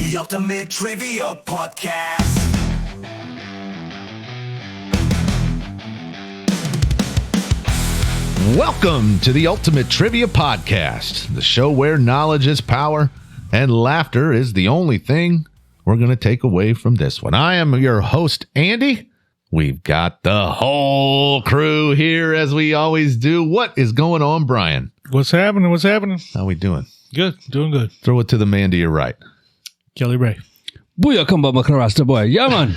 The Ultimate Trivia Podcast. Welcome to the Ultimate Trivia Podcast, the show where knowledge is power and laughter is the only thing we're going to take away from this one. I am your host, Andy. We've got the whole crew here as we always do. What is going on, Brian? What's happening? How we doing? Good. Doing good. Throw it to the man to your right. Kelly Ray. Booyah, come back, Rasta boy. Yeah, man.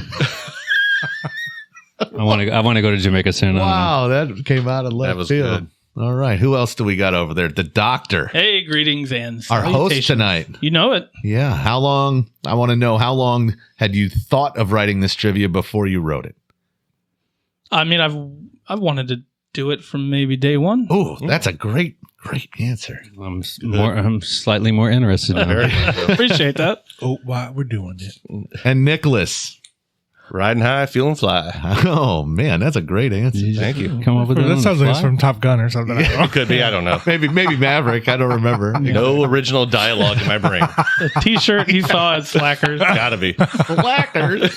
I want to go to Jamaica soon. Wow, that came out of left That was field. good. All right, who else do we got over there? The doctor, Hey, greetings and our host salutations. tonight. You know it. Yeah, how long? I want to know how long had you thought of writing this trivia before you wrote it? I mean, I've wanted to do it from maybe day one. Oh, that's a great answer. I'm slightly more interested now. Appreciate that. Oh, wow, we're doing it. And Nicholas. Riding high, feeling fly. Oh man, that's a great answer. Thank you. Come up with That sounds like it's from Top Gun or something. I don't know. It could be. I don't know. Maybe Maverick. I don't remember. No original dialogue in my brain. The T-shirt he saw at Slackers. Gotta be. Blackers.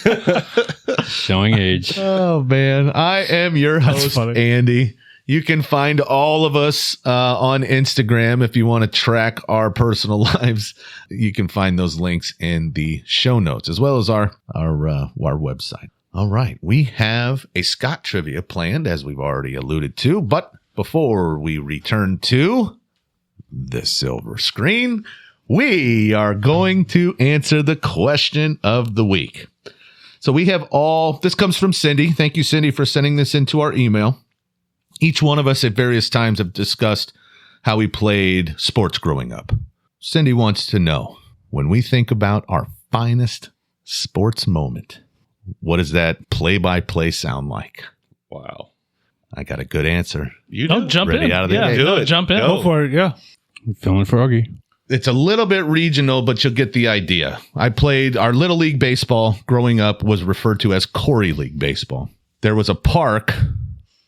showing age. Oh man, I am your host, funny. Andy. You can find all of us on Instagram if you want to track our personal lives. You can find those links in the show notes as well as our website. All right, we have a Scott trivia planned, as we've already alluded to. But before we return to the silver screen, we are going to answer the question of the week. So we have this comes from Cindy. Thank you, Cindy, for sending this into our email. Each one of us at various times have discussed how we played sports growing up. Cindy wants to know, when we think about our finest sports moment, what does that play-by-play sound like? Wow. I got a good answer. You Don't jump Ready in. out of the gate. Do no, it. jump in. Go. Go for it, yeah. I'm feeling froggy. It's a little bit regional, but you'll get the idea. I played our Little League baseball growing up was referred to as Corey League baseball. There was a park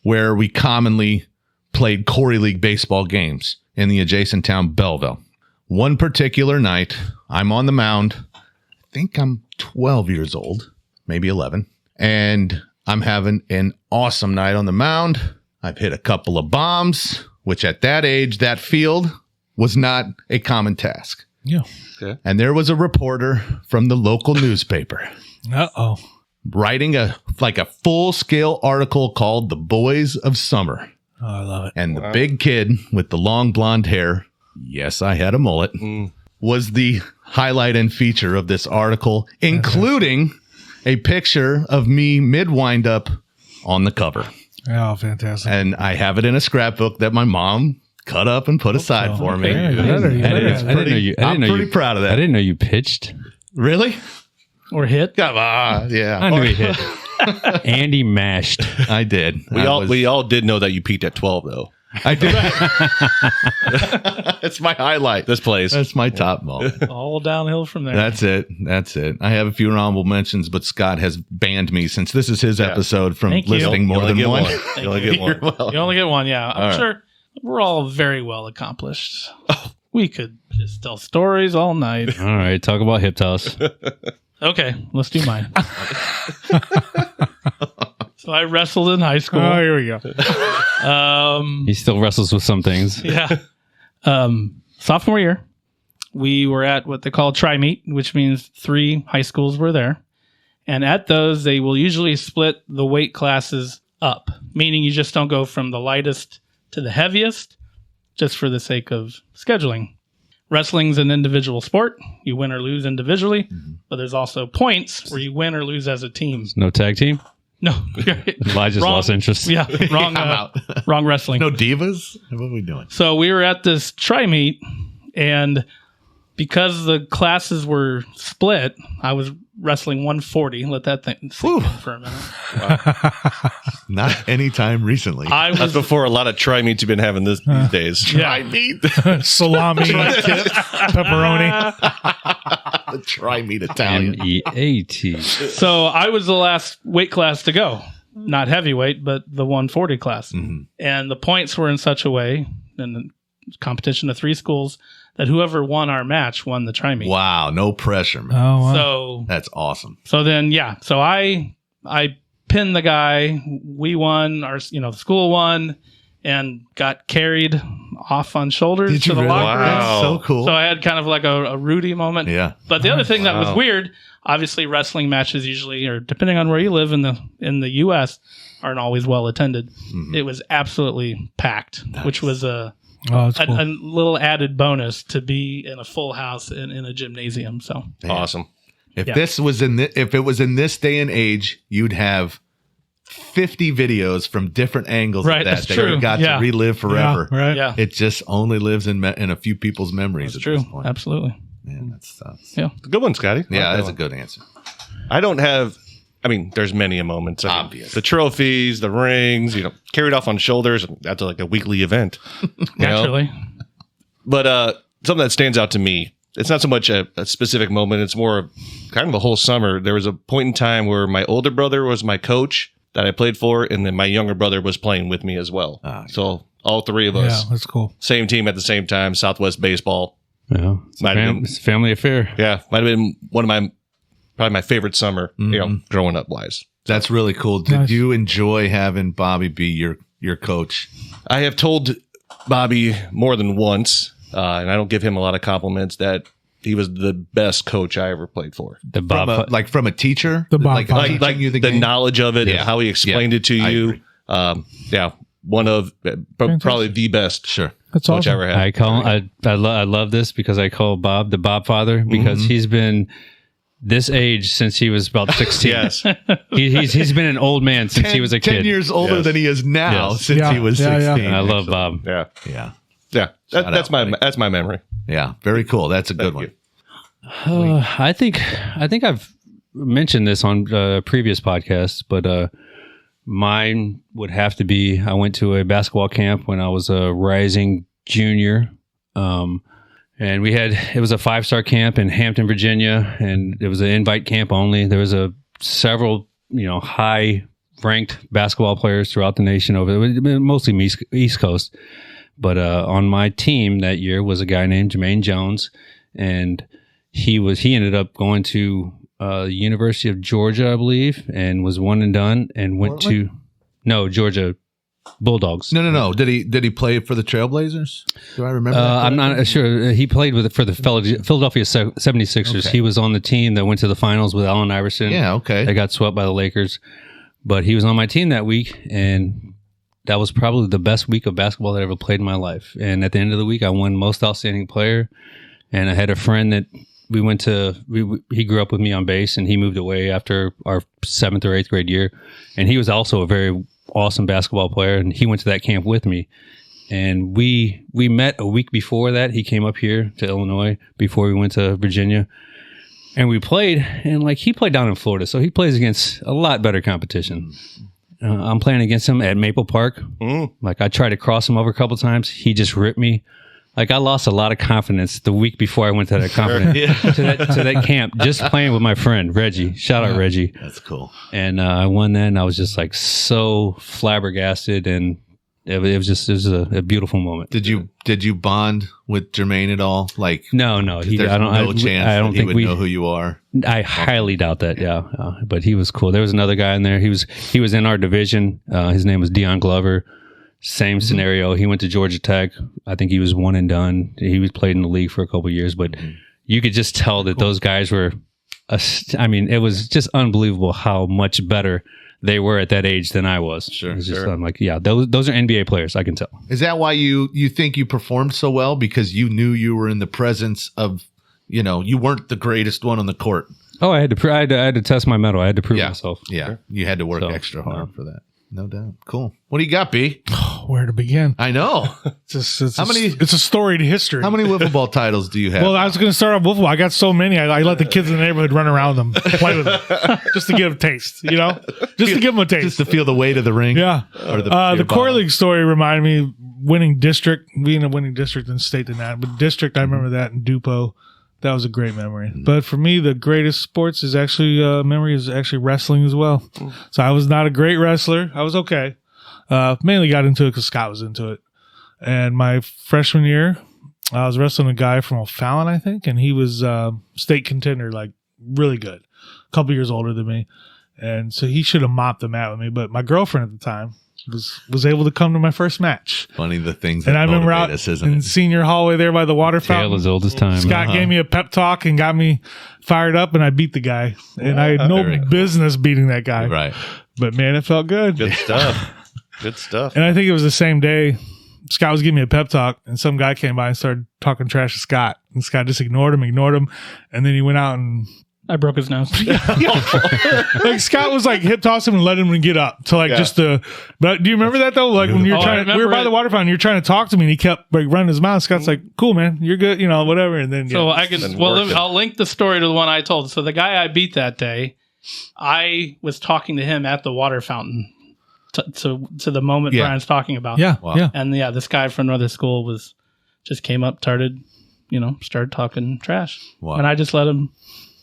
where we commonly played Corey League baseball games in the adjacent town, Belleville. One particular night, I'm on the mound. I think I'm 12 years old, maybe 11. And I'm having an awesome night on the mound. I've hit a couple of bombs, which at that age, that field was not a common task. Yeah. And there was a reporter from the local newspaper Uh-oh. writing a full-scale article called The Boys of Summer. Oh, I love it. And the big kid with the long blonde hair, yes, I had a mullet, was the highlight and feature of this article, including a picture of me mid-wind-up on the cover. Oh, fantastic. And I have it in a scrapbook that my mom cut up and put aside for me. Yeah, you better, you better. It's pretty- I'm pretty proud of that. I didn't know you pitched. Really? Or hit. Come on, yeah. I knew he hit. Andy mashed. I did. We all did know that you peaked at 12, though. I did. It's my highlight. This plays. That's my top moment. All downhill from there. That's it. I have a few honorable mentions, but Scott has banned me since this is his episode from Thank you. listing more You only than get one. You only get one. You're welcome. You only get one, yeah. I'm right. sure we're all very well accomplished. We could just tell stories all night. All right, talk about hip toss. Okay, let's do mine. So I wrestled in high school. Oh, here we go. He still wrestles with some things. Yeah. Sophomore year, we were at what they call tri-meet, which means 3 high schools were there. And at those, they will usually split the weight classes up, meaning you just don't go from the lightest to the heaviest, just for the sake of scheduling. Wrestling's an individual sport. You win or lose individually, but there's also points where you win or lose as a team. No tag team. No. I just lost interest. Yeah, wrong. I'm out. Wrong wrestling. No divas? What are we doing? So we were at this tri-meet, and because the classes were split, I was wrestling 140. Let that thing sink in for a minute. Not anytime recently. I That's was before a lot of tri-meats you've been having these days. yeah, Salami, pepperoni. the tri-meat Italian. MEAT. so I was the last weight class to go, not heavyweight, but the 140 class. And the points were in such a way, in the competition of 3 schools, that whoever won our match won the tri meet. Wow, no pressure, man. Oh, wow. So That's awesome. then so I pinned the guy. We won. The school won, and got carried off on shoulders to the really? locker room. Wow. So cool. So I had kind of like a Rudy moment. Yeah. But the other thing that was Wow. weird, obviously wrestling matches usually, or depending on where you live in the U.S., aren't always well attended. Mm-hmm. It was absolutely packed, which was a that's cool. little added bonus to be in a full house in a gymnasium. So Awesome. If Yeah. this was if it was in this day and age, you'd have 50 videos from different angles Right, of that that's that true. you got Yeah. to relive forever. Yeah, right. yeah, It just only lives in a few people's memories that's at true. this point. Absolutely. Man, that's Yeah. Good one, Scotty. yeah, Like that's a that good answer. one. I don't have. I mean, there's many a moments. I mean, Obvious. the trophies, the rings, carried off on shoulders. That's like a weekly event. you know? Naturally. But something that stands out to me, it's not so much a specific moment. It's more kind of a whole summer. There was a point in time where my older brother was my coach that I played for, and then my younger brother was playing with me as well. Ah, yeah. So all three of Yeah, us, that's cool. same team at the same time, Southwest Baseball. Yeah, Might have been- it's a family affair. Yeah, might have been one of probably my favorite summer, growing up wise. That's really cool. Did Nice. you enjoy having Bobby be your coach? I have told Bobby more than once, and I don't give him a lot of compliments, that he was the best coach I ever played for. The Bob, From a teacher? The Bob like, Fosse. teaching Like you the, the game? knowledge of it Yeah. and how he explained Yeah. it to I you. agree. One of probably the best Sure. That's coach I awesome. ever had. I love this because I call Bob the Bob father because he's been this age since he was about 16. Yes. He's been an old man since he was a 10 kid. years older Yes. than he is now Yes. since Yeah. he was Yeah, yeah. 16. And I love Bob. Yeah. Yeah. Yeah. That's out, buddy. my memory. Yeah. Very cool. That's a good Thank one. you. I think I've mentioned this on previous podcasts, but mine would have to be I went to a basketball camp when I was a rising junior. And it was a 5-star camp in Hampton, Virginia, and it was an invite camp only. There was several, high ranked basketball players throughout the nation mostly East Coast. But on my team that year was a guy named Jermaine Jones, and he ended up going to University of Georgia, I believe, and was one and done, and went to Georgia Bulldogs. No. Did he play for the Trailblazers? Do I remember? that I'm not correctly? sure. He played for the Philadelphia 76ers. Okay. He was on the team that went to the finals with Allen Iverson. Yeah. Okay. They got swept by the Lakers, but he was on my team that week, and that was probably the best week of basketball that I ever played in my life. And at the end of the week, I won most outstanding player. And I had a friend that he grew up with me on base, and he moved away after our 7th or 8th grade year. And he was also a very awesome basketball player, and he went to that camp with me. And we met a week before that. He came up here to Illinois before we went to Virginia. And we played, and he played down in Florida, so he plays against a lot better competition. I'm playing against him at Maple Park. I tried to cross him over a couple times. He just ripped me. I lost a lot of confidence the week before I went to that to that camp, just playing with my friend Reggie. Shout out Reggie. That's cool. And I won that, and I was just so flabbergasted, and it was a beautiful moment. Did you bond with Jermaine at all? No, There's no chance I don't that he think would we know who you are. I highly doubt that. Yeah, but he was cool. There was another guy in there. He was in our division. His name was Dion Glover. Same scenario. He went to Georgia Tech. I think he was one and done. He was played in the league for a couple of years, but you could just tell that those guys were. It was just unbelievable how much better they were at that age than I was. Sure, I'm like, yeah, those are NBA players. I can tell. Is that why you think you performed so well? Because you knew you were in the presence of, you weren't the greatest one on the court. Oh, I had to test my mettle. I had to prove myself. Yeah. You had to work So, extra hard for that. No doubt. Cool. What do you got, B? Where to begin? I know. It's a storied history. How many wiffle ball titles do you have? Well, I was going to start off wiffle ball. I got so many. I let the kids in the neighborhood run around them, play with them, just to give them a taste. Just to give them a taste. just to feel the weight of the ring. Yeah. Or the The core bottom. league story reminded me winning district, being a winning district in state than that. But district, I remember that in Dupo. That was a great memory. But for me, the greatest sports is actually memory is actually wrestling as well. So I was not a great wrestler. I was okay. Mainly got into it because Scott was into it. And my freshman year, I was wrestling a guy from O'Fallon, I think, and he was state contender, like really good, a couple years older than me, and so he should have mopped the mat with me. But my girlfriend at the time was able to come to my first match. Funny the things that And I remember motivate out us, isn't in it? senior hallway there by the water fountain. Tale as old as time. Scott gave me a pep talk and got me fired up, and I beat the guy. And I had no Very cool. business beating that guy. Right. But man, it felt good. Good stuff. Good stuff. And I think it was the same day Scott was giving me a pep talk, and some guy came by and started talking trash to Scott. And Scott just ignored him. And then he went out and I broke his nose. like Scott was like hip toss him and let him get up to like just the. But do you remember that though? Like when you're Oh, I trying, we were remember by it. the water fountain. You're trying to talk to me, and he kept like running his mouth. Scott's like, "Cool, man, you're good," whatever. And then So yeah. I can. Been Well, working. I'll link the story to the one I told. So the guy I beat that day, I was talking to him at the water fountain to the moment Yeah. Brian's talking about. yeah, Wow. yeah. And yeah, this guy from another school just came up, started talking trash, Wow. and I just let him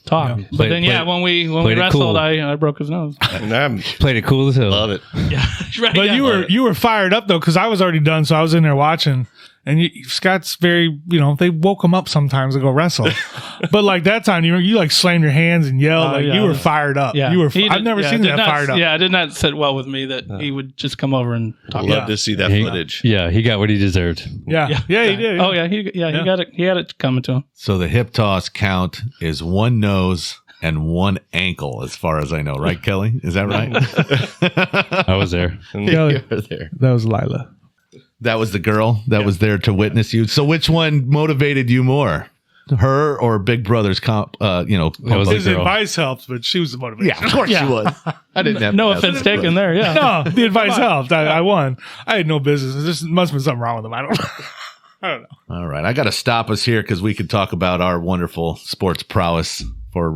talk. Yeah. But Played- then yeah, played- when we played it wrestled, cool. I broke his nose. And I Played it cool as hell. love it. Yeah, right. But yeah. you were fired up though, because I was already done, so I was in there watching. And Scott's very, they woke him up sometimes to go wrestle. But like that time, you like slammed your hands and yelled, like yeah. you were fired up. Yeah, You were. He I've did- never yeah, seen did that not- fired up. Yeah, it did not sit well with me that he would just come over and talk. Love to see that He- footage. Yeah, he got what he deserved. Yeah, he did. Oh yeah, he got it. He had it coming to him. So the hip toss count is one nose and one ankle, as far as I know, right, Kelly? Is that right? I was there. Kelly, You were there. that was Lila. That was the girl that was there to witness you. So which one motivated you more? Her or Big Brother's was pump the up His girl? advice helped, but she was the motivation. Yeah, of course she was. I didn't have No to ask offense that. taken there. Yeah. No, the advice helped. I won. I had no business. There must have been something wrong with him. I don't know. All right. I got to stop us here because we could talk about our wonderful sports prowess for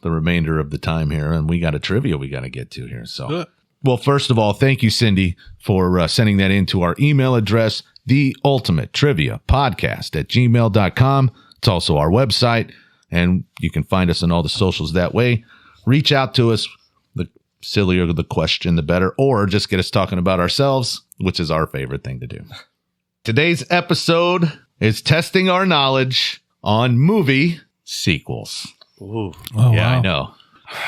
the remainder of the time here. And we got a trivia we got to get to here. So, well, first of all, thank you, Cindy, for sending that into our email address, theultimatetriviapodcast@gmail.com. It's also our website, and you can find us on all the socials that way. Reach out to us. The sillier the question, the better, or just get us talking about ourselves, which is our favorite thing to do. Today's episode is testing our knowledge on movie sequels. Ooh. Oh, Yeah, wow. I know.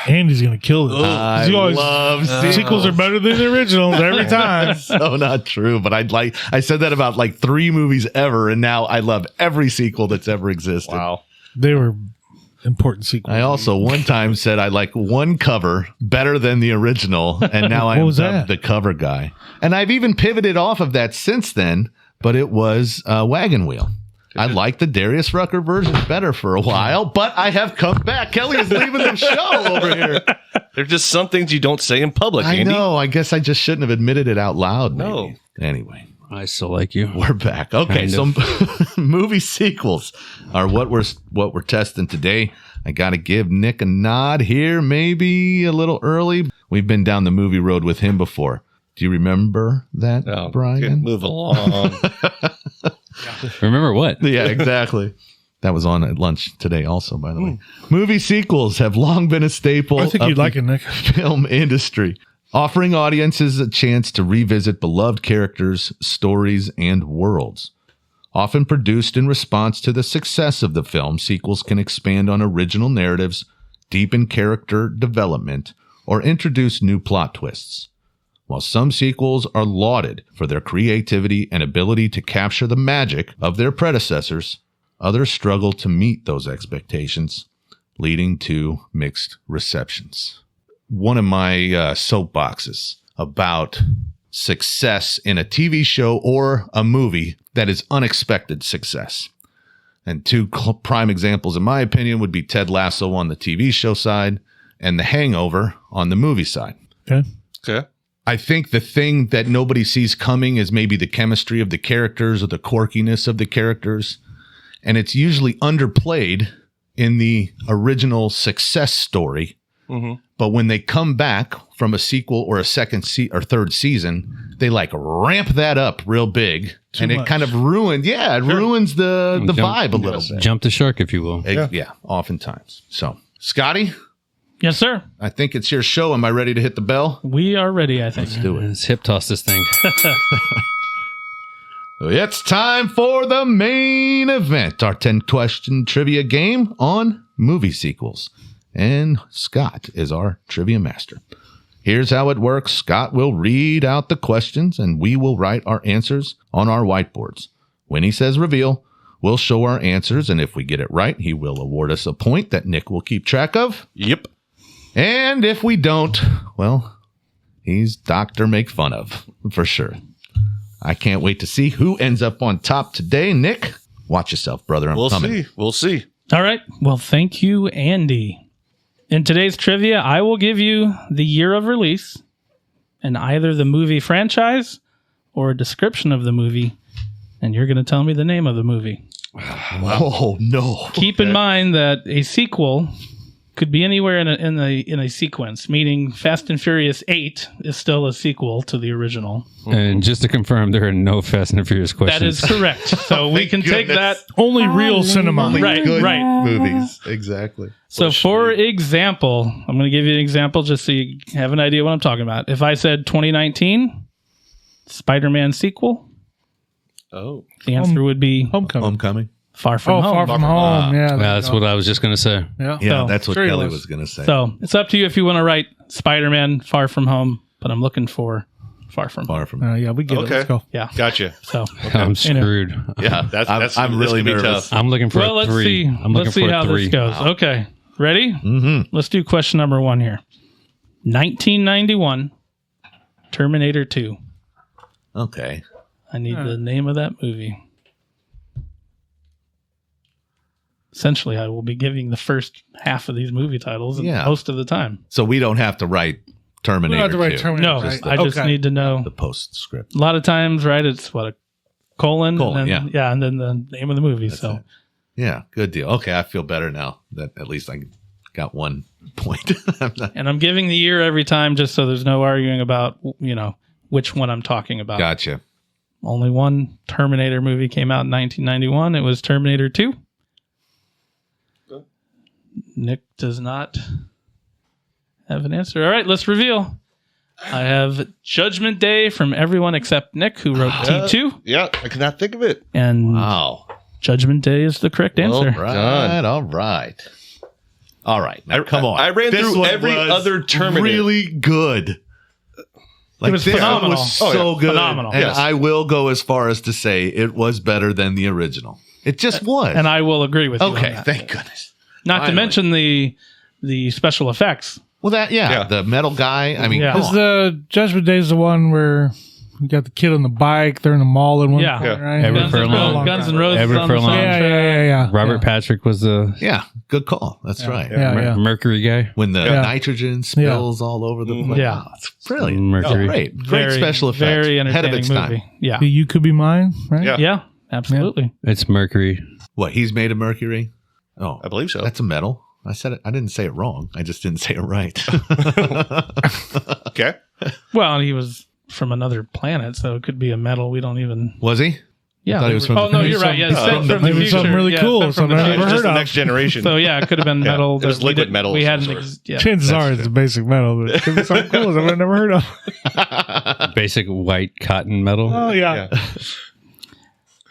Andy's gonna kill this. I He always- love sequels are better than the originals every time. so not true, but I said that about like 3 movies ever, and now I love every sequel that's ever existed. Wow. They were important sequels. I also one time said I like one cover better than the original, and now I What am was that? the cover guy. And I've even pivoted off of that since then, but it was Wagon Wheel. I liked the Darius Rucker version better for a while, but I have come back. Kelly is leaving the show over here. There's just some things you don't say in public, I Andy. know. I guess I just shouldn't have admitted it out loud. Maybe. No. Anyway. I still like you. We're back. Okay, Kind so movie sequels are what we're testing today. I got to give Nick a nod here, maybe a little early. We've been down the movie road with him before. Do you remember that, Oh, Brian? move along. Remember what? Yeah, exactly. That was on at lunch today also, by the way. Movie sequels have long been a staple I think of you'd the like it, Nick. film industry, offering audiences a chance to revisit beloved characters, stories, and worlds. Often produced in response to the success of the film, sequels can expand on original narratives, deepen character development, or introduce new plot twists. While some sequels are lauded for their creativity and ability to capture the magic of their predecessors, others struggle to meet those expectations, leading to mixed receptions. One of my soapboxes about success in a TV show or a movie that is unexpected success. And 2 prime examples, in my opinion, would be Ted Lasso on the TV show side and The Hangover on the movie side. Okay. Okay. I think the thing that nobody sees coming is maybe the chemistry of the characters or the quirkiness of the characters. And it's usually underplayed in the original success story. Mm-hmm. But when they come back from a sequel or a second or third season, they like ramp that up real big. And it much. kind of ruins the Jump- vibe a little bit. Jump the shark, if you will. Yeah, oftentimes. So, Scotty, Yes, sir. I think it's your show. Am I ready to hit the bell? We are ready. I think. Let's do it. Let's hip toss this thing. It's time for the main event, our 10-question trivia game on movie sequels. And Scott is our trivia master. Here's how it works. Scott will read out the questions, and we will write our answers on our whiteboards. When he says reveal, we'll show our answers, and if we get it right, he will award us a point that Nick will keep track of. Yep. And if we don't, well, he's Dr. Make Fun of, for sure. I can't wait to see who ends up on top today. Nick, watch yourself, brother. I'm coming. We'll see. All right. Well, thank you, Andy. In today's trivia, I will give you the year of release and either the movie franchise or a description of the movie, and you're going to tell me the name of the movie. Oh, no. Keep in mind that a sequel could be anywhere in a sequence, meaning Fast and Furious 8 is still a sequel to the original. And just to confirm, there are no Fast and Furious questions. That is correct. So we can take that. Only real cinema. Right, right. Movies. Exactly. So for example, I'm going to give you an example just so you have an idea what I'm talking about. If I said 2019, Spider-Man sequel, Oh. the answer would be Homecoming. Far From Home. Far from home. Yeah, That's what I was just going to say. Yeah. Yeah, So, that's what sure he Kelly was. was going to say. So it's up to you if you want to write Spider-Man Far From Home, but I'm looking for Far From Home. Far from Yeah, we get it. Okay. Let's go. Yeah. Gotcha. So I'm screwed. Yeah, that's I'm this really could be nervous. tough. I'm looking for well, a let's 3. see. I'm Let's looking see for how a 3. this goes. Okay. Ready? Mm-hmm. Let's do question number 1 here. 1991, Terminator 2. Okay. I need the name of that movie. Essentially, I will be giving the first half of these movie titles most of the time. So we don't have to write Terminator. We don't have to write 2. Terminator. No, Right. I just need to know. The postscript. A lot of times, right, it's what, a colon? Colon, and then, and then the name of the movie. So it. Yeah, good deal. Okay, I feel better now that at least I got 1 point. And I'm giving the year every time just so there's no arguing about, which one I'm talking about. Gotcha. Only one Terminator movie came out in 1991. It was Terminator 2. Nick does not have an answer. All right, let's reveal. I have Judgment Day from everyone except Nick, who wrote T2. Yeah, I could not think of it. And Wow. Judgment Day is the correct answer. All right. Now, come on. I ran This through one every was other Terminator. Really good. Like, was this one phenomenal. was so good. Phenomenal. And Yes. I will go as far as to say it was better than the original. It just was. And I will agree with you on okay, that. thank goodness. Not to Finally. mention the special effects. Well, Yeah. the metal guy. I mean, Yeah. come Is on. the Judgment Day is the one where you got the kid on the bike? They're in the mall in one Yeah. point, Yeah. right? Ever Guns, Furlong. Guns N' Roses Ever on the Furlong. soundtrack. Yeah. Robert Patrick was the Yeah, good call. That's right. Yeah. Mercury guy. When the Yeah. nitrogen spills all over the place. Yeah. Oh, it's brilliant. Mercury. Great. Great Very, special effects. Very Ahead of entertaining its movie. time. Yeah. The You Could Be Mine, right? Yeah. Yeah, absolutely. It's Mercury. What, he's made of mercury? Oh, I believe so. that's a metal. I said it. I didn't say it wrong. I just didn't say it right. Okay. Well, he was from another planet, so it could be a metal. We don't even. Was he? Yeah. thought he was from oh the- no, maybe you're right. Yeah, some- sent from the maybe future. something really Yeah, cool, sent from the something I've future. never Just heard the of. next generation. So yeah, it could have been metal. It was that we liquid didn't- metal of We some hadn't. sort. Yeah. Chances are it's a basic metal, but it could be something cool that I've never heard of. Basic white cotton metal. Oh, yeah.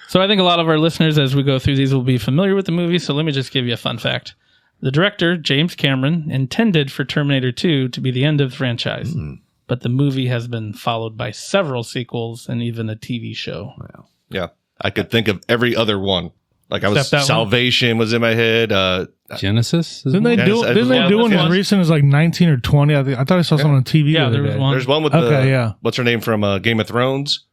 So I think a lot of our listeners, as we go through these, will be familiar with the movie. So let me just give you a fun fact. The director, James Cameron, intended for Terminator 2 to be the end of the franchise. But the movie has been followed by several sequels and even a TV show. Yeah. I could think of every other one. Like Except that one? Salvation was in my head. Genesis? Didn't they do one as recent as like 19 or 20? I thought I saw something on TV. Yeah, the there other was day. one. There's one with what's her name from Game of Thrones?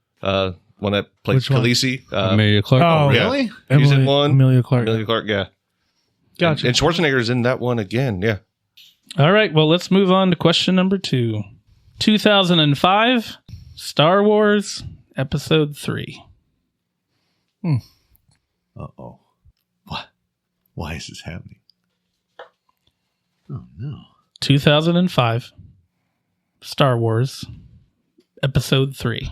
One that played Which one? Khaleesi. Amelia Clark. Oh, yeah. Really? He's in one. Amelia Clark. Amelia Clark, yeah. Gotcha. And Schwarzenegger's in that one again, yeah. All right, well, let's move on to question number 2. 2005, Star Wars Episode 3. Uh-oh. What? Why is this happening? Oh, no. 2005, Star Wars Episode 3.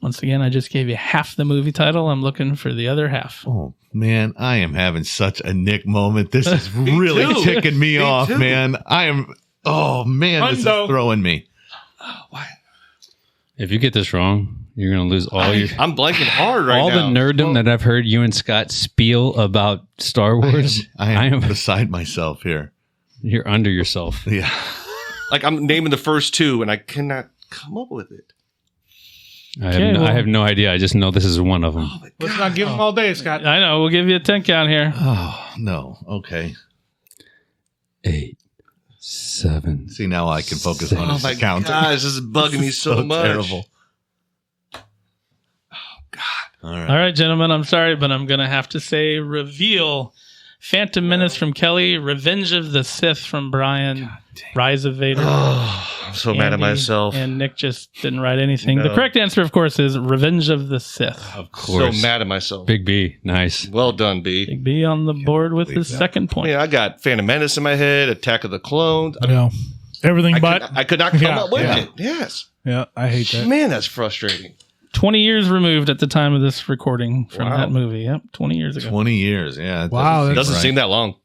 Once again, I just gave you half the movie title. I'm looking for the other half. Oh, man. I am having such a Nick moment. This is really too. ticking me off, too. man. I am... Oh, man. This is Hundo. throwing me. If you get this wrong, You're gonna lose all your I'm blanking hard right all now. the nerddom that I've heard you and Scott spiel about Star Wars. I am beside myself here. You're under yourself. Yeah. Like I'm naming the first two, and I cannot come up with it. I have no idea. I just know this is one of them. Let's not give them all day, Scott. I know. We'll give you a 10 count here. Oh, no. Okay. 8, 7. See, now I can focus on Oh his my counting. gosh, this is bugging me so much. Terrible. All right. All right, gentlemen. I'm sorry, but I'm going to have to say reveal. Phantom Menace from Kelly. Revenge of the Sith from Brian. Rise of Vader. I'm so mad at Andy, myself. And Nick just didn't write anything. The No. correct answer, of course, is Revenge of the Sith. Of So course. mad at myself. Big B. Nice. Well done, B. Big B on the board with believe his that. second I point. mean, I got Phantom Menace in my head, Attack of the Clones. I, No. Everything but. I could not come Yeah, up with yeah. it. Yes. Yeah, I hate that. Man, that's frustrating. 20 years removed at the time of this recording from Wow. that movie. Yep, 20 years ago. 20 years. Yeah. it Wow, doesn't that's- Doesn't right. seem that long.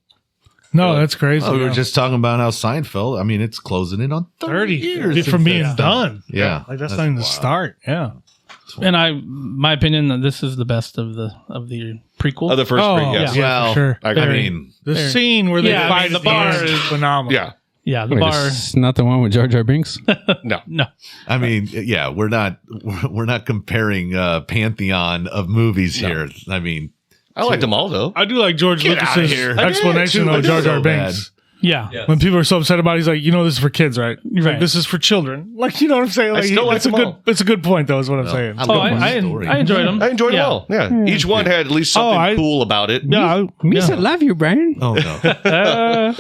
No, that's crazy. Oh, we were Yeah. just talking about how Seinfeld, I mean, it's closing in on 30 years. from being since done. Yeah. Like that's not even the start. Yeah. And my opinion that this is the best of the prequel. Oh, the first three, yes. yeah, Well, for sure. I I agree. mean, The Very- scene where they Yeah, I fight mean, at the bar end is phenomenal. Yeah. yeah, the Wait, bar. it's not the one with Jar Jar Binks? No. No, I mean, yeah, we're not comparing pantheon of movies here. I mean, I liked them all, though. I do like George Get outta Lucas's here. explanation I did, of Jar too. Jar So Binks. yeah, When people are so upset about it, he's like, this is for kids, right? He's Right. like, this is for children. Like, you know what I'm saying? Like, still like it's a them good all. it's a good point though, is what I'm saying. I Oh, love my I story. enjoyed them. I enjoyed Yeah. them all. Yeah. Each one had at least something I- cool about it. Yeah, yeah. love you, Brian. Oh, no.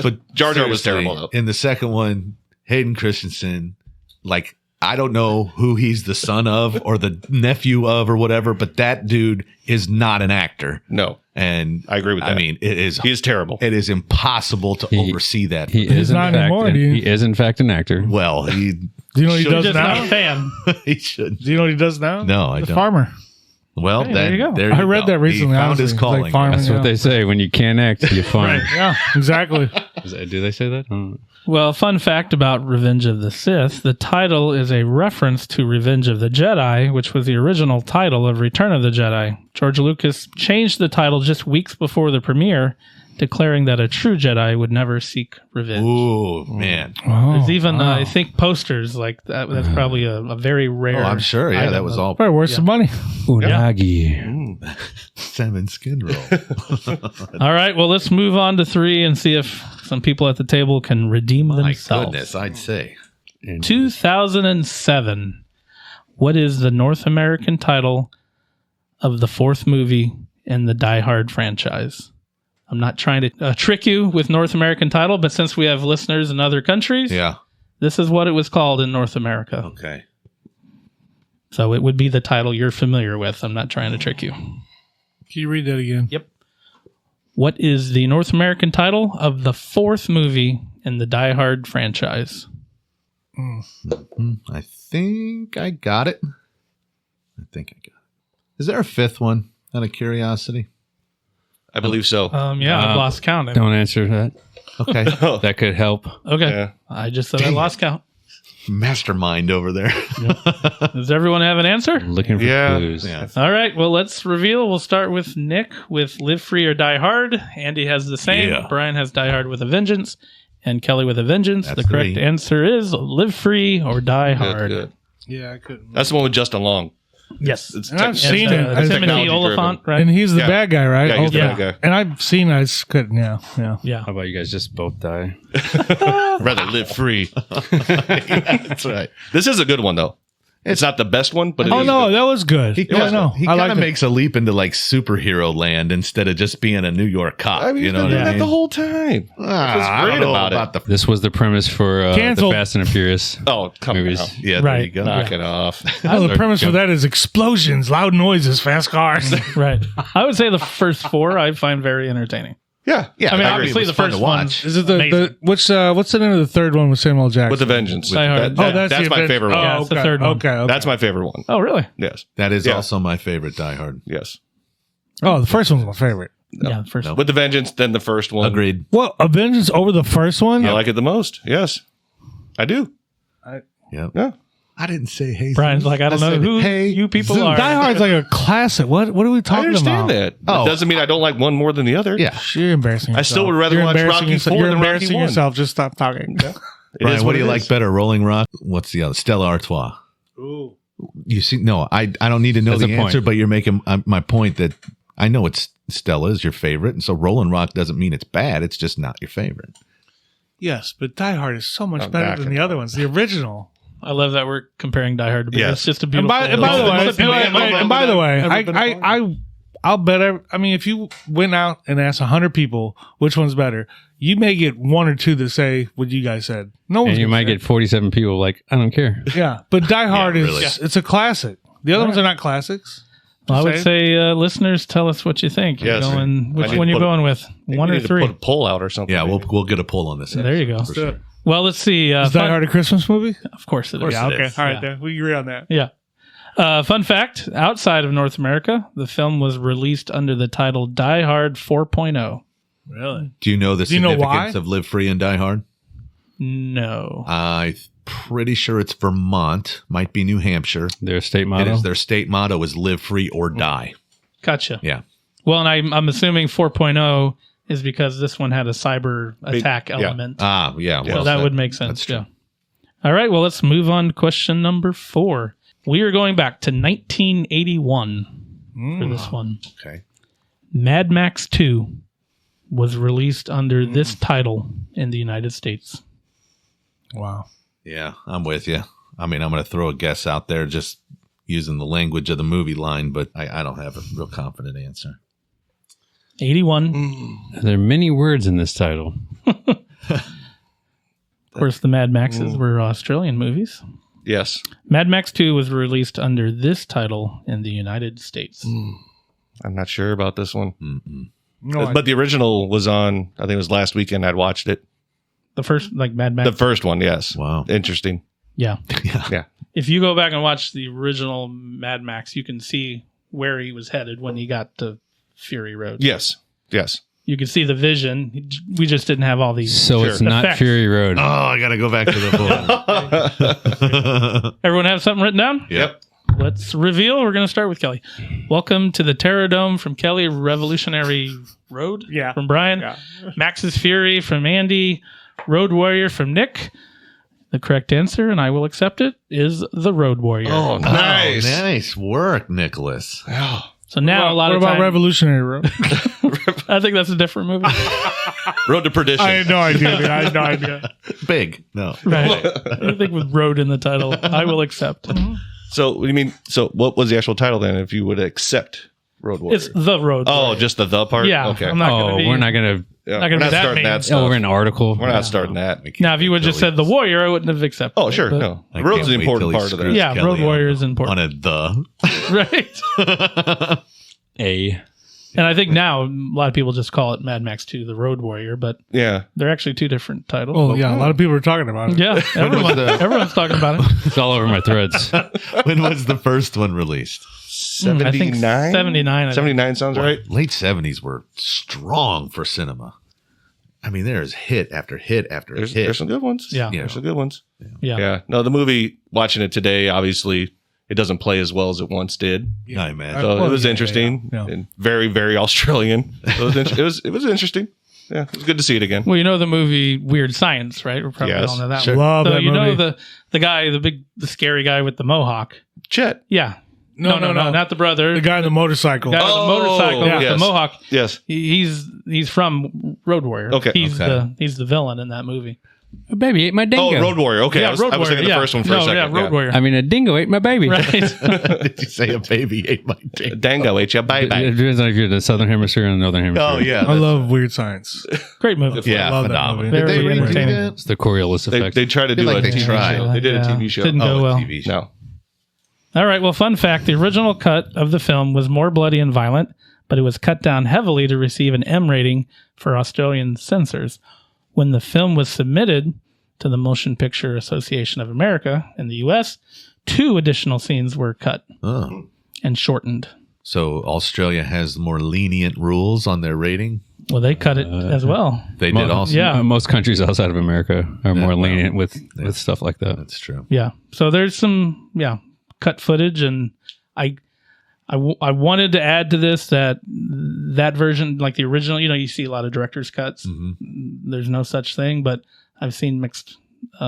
But Jar Jar was seriously, terrible, though. In the second one, Hayden Christensen, like, I don't know who he's the son of or the nephew of or whatever, but that dude is not an actor. No. And I agree with I that. mean, it is He is terrible. it is impossible to oversee that. He is in not fact anymore, an, dude. he is in fact an actor. Well, he Do you know what he Should does Just not a now? fan. he should. Do you know what he does now? No, I the don't. farmer. Well, Hey, then there you go. there I you read go. that recently. He found honestly. his It's like calling. farming, That's what they say. When you can't act, you farm. Right. Yeah, exactly. Do they say that? I don't know. Well, fun fact about Revenge of the Sith, the title is a reference to Revenge of the Jedi, which was the original title of Return of the Jedi. George Lucas changed the title just weeks before the premiere, declaring that a true Jedi would never seek revenge. Ooh, man. Oh, There's even, wow. I think, posters like that. That's probably a very rare. Oh, I'm sure. Yeah, item that was of- all Probably worth some money. Unagi. salmon skin roll. All right, well, let's move on to 3 and see if some people at the table can redeem My themselves. goodness, I'd say. 2007. What is the North American title of the 4th movie in the Die Hard franchise? I'm not trying to trick you with North American title, but since we have listeners in other countries, Yeah. this is what it was called in North America. Okay. So it would be the title you're familiar with. I'm not trying to trick you. Can you read that again? Yep. What is the North American title of the 4th movie in the Die Hard franchise? I think I got it. Is there a 5th one? Out of curiosity. I believe so. I've lost count. Don't answer that. Okay. That could help. Okay. Yeah. I just said I lost count. Mastermind over there. Does everyone have an answer? Looking for Yeah. clues. Yeah. All right. Well, let's reveal. We'll start with Nick with Live Free or Die Hard. Andy has the same. Yeah. Brian has Die Hard with a Vengeance. And Kelly with a Vengeance. That's the correct 3. answer is Live Free or Die Hard. Good. Yeah, I couldn't. That's the one with Justin Long. Yes. It's And I've seen And, it. I Timothy technology Oliphant, driven. right? And he's the Yeah. bad guy, right? Yeah, he's the yeah. bad guy. And I've seen it. I just couldn't. Yeah. Yeah. How about you guys just both die? Rather live free. That's right. This is a good one, though. It's not the best one, but it Oh is no, good. that was good. He Yeah, kind no, of I like it. makes a leap into like superhero land instead of just being a New York cop. I mean, you he's know been what doing I that mean? the whole time. I great don't know about it. about the This was the premise for the Canceled. Fast and the Furious Oh, come on. movies. yeah. There Right. you go. Knock it off. Oh, the premise for that is explosions, loud noises, fast cars. Right. I would say the first 4 I find very entertaining. Yeah. Yeah, I mean, agree. obviously It was the fun first to one. watch. Is it the Amazing. what's the name of the third one with Samuel Jackson? With the Vengeance. Die Hard. That's the my event- favorite one. Yeah, it's the third one. Okay. That's my favorite one. Oh, really? Yes. That is Yeah. also my favorite Die Hard. Yes. Oh, the first one's my favorite. Yeah, the first No. one. With the Vengeance, then the first one. Agreed. What, A Vengeance over the first one? I like it the most. Yes. I do. Yeah. Yeah. I didn't say hey. Brian's Zeus. like, I don't know said, who hey, you people Zeus. are. Die Hard's like a classic. What are we I talking understand about? that. Oh. It doesn't mean I don't like one more than the other. Yeah. You're embarrassing yourself. I still would rather You're watch embarrassing Rocky yourself. 4 You're than Rocky embarrassing 1. yourself. Just stop talking. It Brian, is what do you it like is. better, Rolling Rock? What's the other? Stella Artois. Ooh. You see, no, I don't need to know That's the a point. answer, but you're making my point that I know it's Stella is your favorite, and so Rolling Rock doesn't mean it's bad. It's just not your favorite. Yes, but Die Hard is so much I'm better back than in the it. other ones. The original. I love that we're comparing Die Hard to Beer. Yes. It's just a And beautiful. by the way, I'll bet. I mean, if you went out and asked 100 people which one's better, you may get one or two that say what you guys said. No one's And you gonna might say get 47 people like, I don't care. it. Yeah, but Die Hard is really. it's a classic. The other ones are not classics. Well, I would Just say, listeners, tell us what you think. Yes. Which I need one to you put- going with? Maybe One we or need to three? Put a poll out or something. Yeah, we'll get a poll on this. There you go. For sure. Well, let's see. Is Die Hard a Christmas movie? Of course it is. Yeah, it okay. is. All right, Yeah. then. We agree on that. Yeah. Fun fact, outside of North America, the film was released under the title Die Hard 4.0. Really? Do you know the Do you know significance why? of Live Free and Die Hard? No. I'm pretty sure it's Vermont. Might be New Hampshire. Their state It motto. is their state motto is Live Free or Die. Gotcha. Yeah. Well, and I'm assuming 4.0 is because this one had a cyber attack yeah. element. Ah, yeah. So well that said. would make sense. That's true. Yeah. All right. Well, let's move on to question number 4. We are going back to 1981 for this one. Okay. Mad Max 2 was released under this title in the United States. Wow. Yeah, I'm with you. I mean, I'm going to throw a guess out there just using the language of the movie line, but I don't have a real confident answer. 81. There are many words in this title. Of course, the Mad Maxes were Australian movies. Yes. Mad Max 2 was released under this title in the United States. I'm not sure about this one. No, But the original was on, I think it was last weekend. I'd watched it. The first, like Mad Max. The first one, yes. Wow. Interesting. Yeah. Yeah. If you go back and watch the original Mad Max, you can see where he was headed when he got to Fury Road. Yes. Yes. You can see the vision. We just didn't have all these. So it's not Effects. Fury Road. Oh, I got to go back to the book. Everyone have something written down? Yep. Let's reveal. We're going to start with Kelly. Welcome to the Terror Dome from Kelly, Revolutionary Road Yeah. from Brian, Yeah. Max's Fury from Andy, Road Warrior from Nick. The correct answer, and I will accept it, is the Road Warrior. Oh, nice. Oh, nice work, Nicholas. So now a lot what of about time, Revolutionary Road? I think that's a different movie. Road to Perdition. I had no idea. Dude. I had no idea. Big. No. Right. I think with road in the title, I will accept. So, what do you mean? So, what was the actual title then if you would accept Road Warrior? It's the road. Oh, Warrior. just the part? Yeah, Okay. I'm not gonna be. We're not going to. Yeah, not gonna we're be not that starting mean. that stuff. Over an article. We're not starting that. Now, if you would just said the warrior, I wouldn't have accepted. Oh, sure. it, but- No. I The road's can't the wait important till he part of that. screws Yeah, Kelly Road Warrior on- is important. On a the. Right. A. And I think now a lot of people just call it Mad Max 2, the Road Warrior, but Yeah. they're actually two different titles. Oh, yeah. A lot of people are talking about it. Yeah, everyone's talking about it. It's all over my threads. When was the first one released? I think 79? 79. I think. 79 sounds right. Late 70s were strong for cinema. I mean, there's hit after hit after There's hit. some good ones. Yeah. There's some good ones. Yeah. Yeah. No, the movie, watching it today, obviously, it doesn't play as well as it once did. I imagine. So Well, it was yeah, interesting yeah, yeah. and very, very Australian. So it was interesting. Yeah, it was good to see it again. Well, you know the movie Weird Science, right? We're probably Yes. all know that Sure. one. Love So that you know movie. the guy, the scary guy with the mohawk. Chet. Yeah. No, not the brother. The guy on the motorcycle. guy with the Oh, motorcycle with yes. the mohawk. Yes. He's from Road Warrior. Okay. He's Okay. the villain in that movie. A baby ate my dingo. Oh, Road Warrior. Okay. I was thinking the yeah. first one for a second. Yeah, Road Warrior. I mean, a dingo ate my baby. Right. Did you say a baby ate my dick? Dango ate ya. Bye It bye. depends on if you're the southern hemisphere and the northern hemisphere. Oh, yeah. I love Weird Science. Great movie. Yeah, love that phenomenal. movie. Did they Very redo entertaining. that? It's the Coriolis effect. They tried to do like a they TV tried. show. They did a Yeah. TV show. Didn't go Oh, well. a TV show. No. All right. Well, fun fact: the original cut of the film was more bloody and violent, but it was cut down heavily to receive an M rating for Australian censors. When the film was submitted to the Motion Picture Association of America in the U.S., 2 additional scenes were cut Oh. and shortened. So Australia has more lenient rules on their rating. Well, they cut it as well. They did also. Yeah. Most countries outside of America are more well, lenient with stuff like that. That's true. Yeah. So there's some cut footage, and I wanted to add to this that version, like the original, you see a lot of director's cuts. Mm-hmm. There's no such thing, but I've seen mixed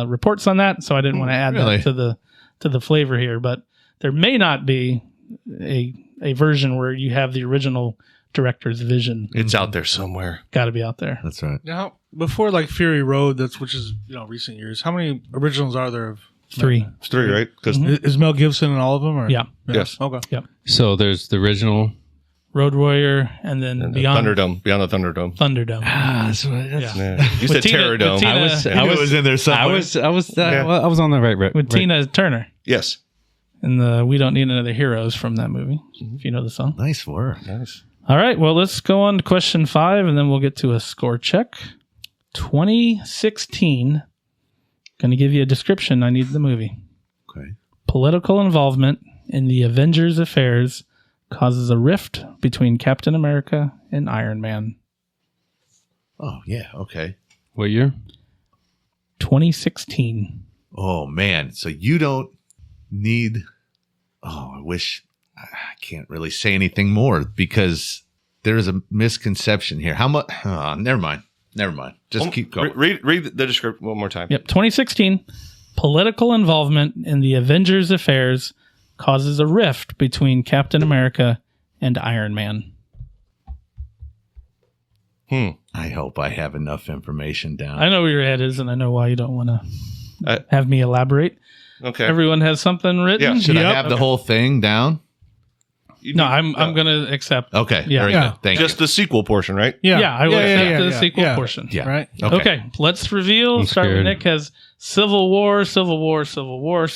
reports on that, so I didn't want to add Really? that to the flavor here. But there may not be a version where you have the original director's vision. It's out there somewhere. Got to be out there. That's right. Now, before like Fury Road, which is recent years. How many originals are there? Of 3. It's 3, right? Because Is Mel Gibson in all of them? Or? Yeah. Yes. Okay. Yep. So there's the original. Road Warrior, and then Beyond Thunderdome, Beyond the Thunderdome. Thunderdome. Yeah. You said Tina- Terrordome. with Tina- I was in there somewhere. I was on the right. with Tina Turner. Yes. And We Don't Need Another Heroes from that movie, if you know the song. Nice work. Nice. All right, well, let's go on to question 5, and then we'll get to a score check. 2016. Going to give you a description. I need the movie. Okay. Political involvement in the Avengers' affairs causes a rift between Captain America and Iron Man. Oh, yeah. Okay. What year? 2016. Oh, man. So you don't need. Oh, I wish. I can't really say anything more because there is a misconception here. How much? Never mind. Just keep going. Read the description one more time. Yep, 2016. Political involvement in the Avengers' affairs causes a rift between Captain America and Iron Man. I hope I have enough information down. I know where your head is, and I know why you don't want to have me elaborate. Okay. Everyone has something written? Yeah. Should I have the whole thing down? No, I'm going to accept. Okay. Yeah. Very Yeah. good. Thank Just you. the sequel portion, right? Yeah, I will accept the yeah, sequel yeah. portion. Yeah. Right. Okay, let's reveal. I'm Start with scared. Nick has Civil War. So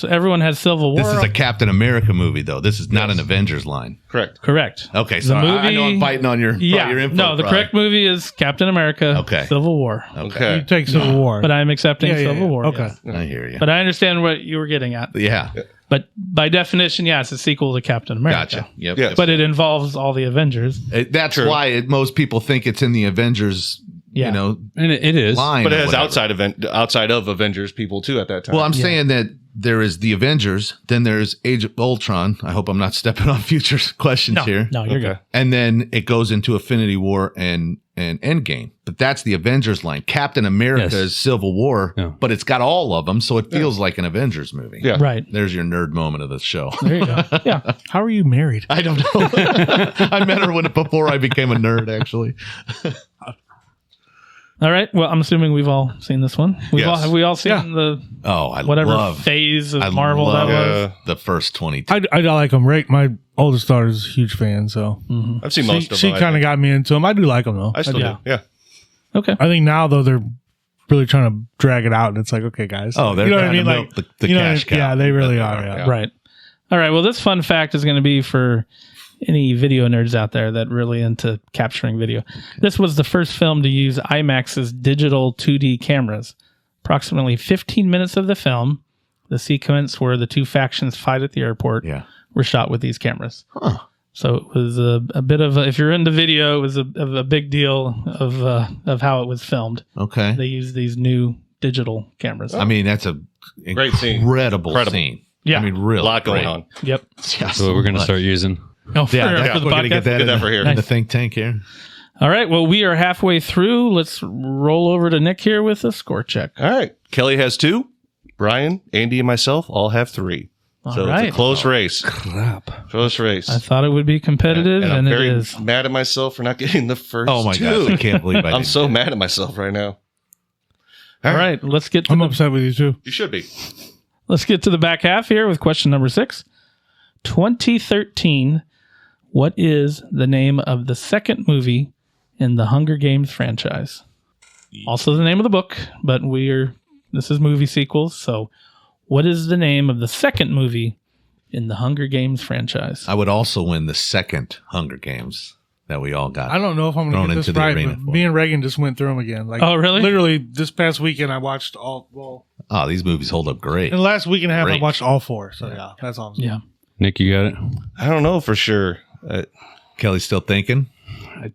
everyone has Civil War. This is a Captain America movie, though. This is not an Avengers line. Correct. Correct. Okay. So I know I'm fighting on your info. No, the probably. correct movie is Captain America. Okay. Civil War. Okay. You take Civil War. But I'm accepting Civil War. Okay. yes. I hear you. But I understand what you were getting at. Yeah. But by definition, it's a sequel to Captain America. Gotcha. Yep. Yes. But it involves all the Avengers. That's why most people think it's in the Avengers, Yeah. And it is. line. But or it has whatever. outside of Avengers people too at that time. Well, I'm saying that there is the Avengers, then there's Age of Ultron. I hope I'm not stepping on future questions here. No, you're good. And then it goes into Infinity War and Endgame. But that's the Avengers line. Captain America Yes. is Civil War, Yeah. but it's got all of them, so it feels like an Avengers movie. Yeah. Right. There's your nerd moment of the show. There you go. Yeah. How are you married? I don't know. I met her before I became a nerd, actually. All right. Well, I'm assuming we've all seen this one. Yes. Have we all seen the Oh, I whatever love phase of I Marvel that love was? the first 22. I like them. Right. My oldest daughter's a huge fan, so I've seen most of she them. kind of got me into them. I do like them though. I still Yeah. do. Yeah. Okay. I think now though they're really trying to drag it out, and it's like, okay, guys. Oh, they're you know what I trying mean? to Like milk the you know what I cash mean? cow. Yeah, they really are. Yeah. Right. All right. Well, this fun fact is going to be for any video nerds out there that really into capturing video. This was the first film to use IMAX's digital 2D cameras. Approximately 15 minutes of the film, the sequence where the two factions fight at the airport, Yeah. were shot with these cameras. Huh. So it was a bit of if you're into video, it was a big deal of how it was filmed. Okay. They used these new digital cameras. I mean, that's a Great scene. incredible Incredible. scene. Yeah. I mean, really. A lot going great. on. Yep. Yeah, So we're going to start using. Oh, for, Yeah, for that's the we're gonna podcast. get that, Get in that for here. in the think tank here. All right. Well, we are halfway through. Let's roll over to Nick here with a score check. All right. Kelly has 2. Brian, Andy, and myself all have 3. So right. it's a close race. Crap. Close race. I thought it would be competitive, and I'm and it very is. mad at myself for not getting the first Oh my 2. gosh, I can't believe I I'm didn't. so mad at myself right now. All right. Let's get to I'm the, upset with you too. You should be. let's get to the back half here with question number 6. 2013. What is the name of the second movie in the Hunger Games franchise? Also the name of the book, but this is movie sequels. So, what is the name of the second movie in the Hunger Games franchise? I would also win the second Hunger Games that we all got. I don't know if I'm Thrown going to get into this the right, arena but for me and Reagan just went through them again. Like, Oh, really? Literally, this past weekend I watched all. Well, Oh, these movies hold up great. in the last week and a half I Great. watched all 4. So yeah, that's awesome. Yeah. Nick, you got it? I don't know for sure. Kelly's still thinking. I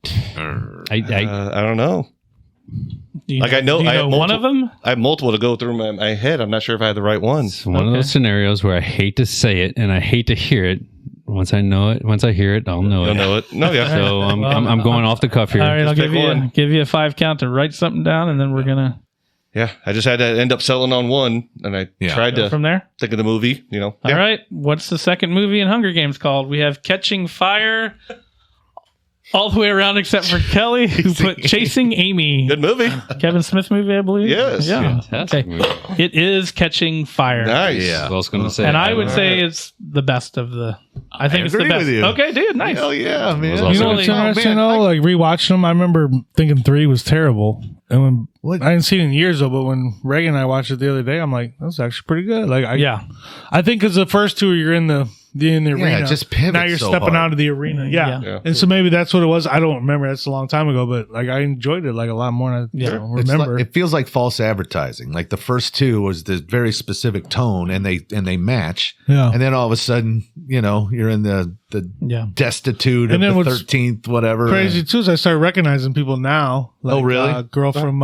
I don't know. Do you Like, I know- do you I have know one multiple- of them. I have multiple to go through my head. I'm not sure if I have the right one. it's one of Okay. those scenarios where I hate to say it and I hate to hear it. Once I know it, once I hear it, I'll know You'll it. know it. No, yeah. So I'm going off the cuff here. All right, I'll Just pick give you a 5 count to write something down, and then we're gonna Yeah, I just had to end up settling on one, and I tried go to from there. think of the movie. You know, All right, what's the second movie in Hunger Games called? We have Catching Fire. All the way around except for Kelly, who put Chasing Amy. good movie. Kevin Smith movie, I believe. Yes. Yeah. Fantastic Okay. movie. It is Catching Fire. Nice. Yeah. I was going to say. And I would say it's the best of the. I think it's the agree best. with you. Okay, dude, nice. Hell yeah, man. was You also- know Oh, what's man, interesting though? Like rewatching them, I remember thinking 3 was terrible, and when What? I didn't see it in years though. But when Reagan and I watched it the other day, I'm like, that was actually pretty good. Like, Yeah. I think because the first 2 you're in the arena, it just pivots now you're so stepping hard. out of the arena. Yeah. Yeah. And so maybe that's what it was. I don't remember. That's a long time ago, but like I enjoyed it like a lot more than I It's remember. like- it feels like false advertising. Like the first 2 was this very specific tone, and they match. Yeah. And then all of a sudden, you're in the Yeah. destitute And of then the what's 13th, whatever. Crazy too is I started recognizing people now. Like, Oh, really? Girl from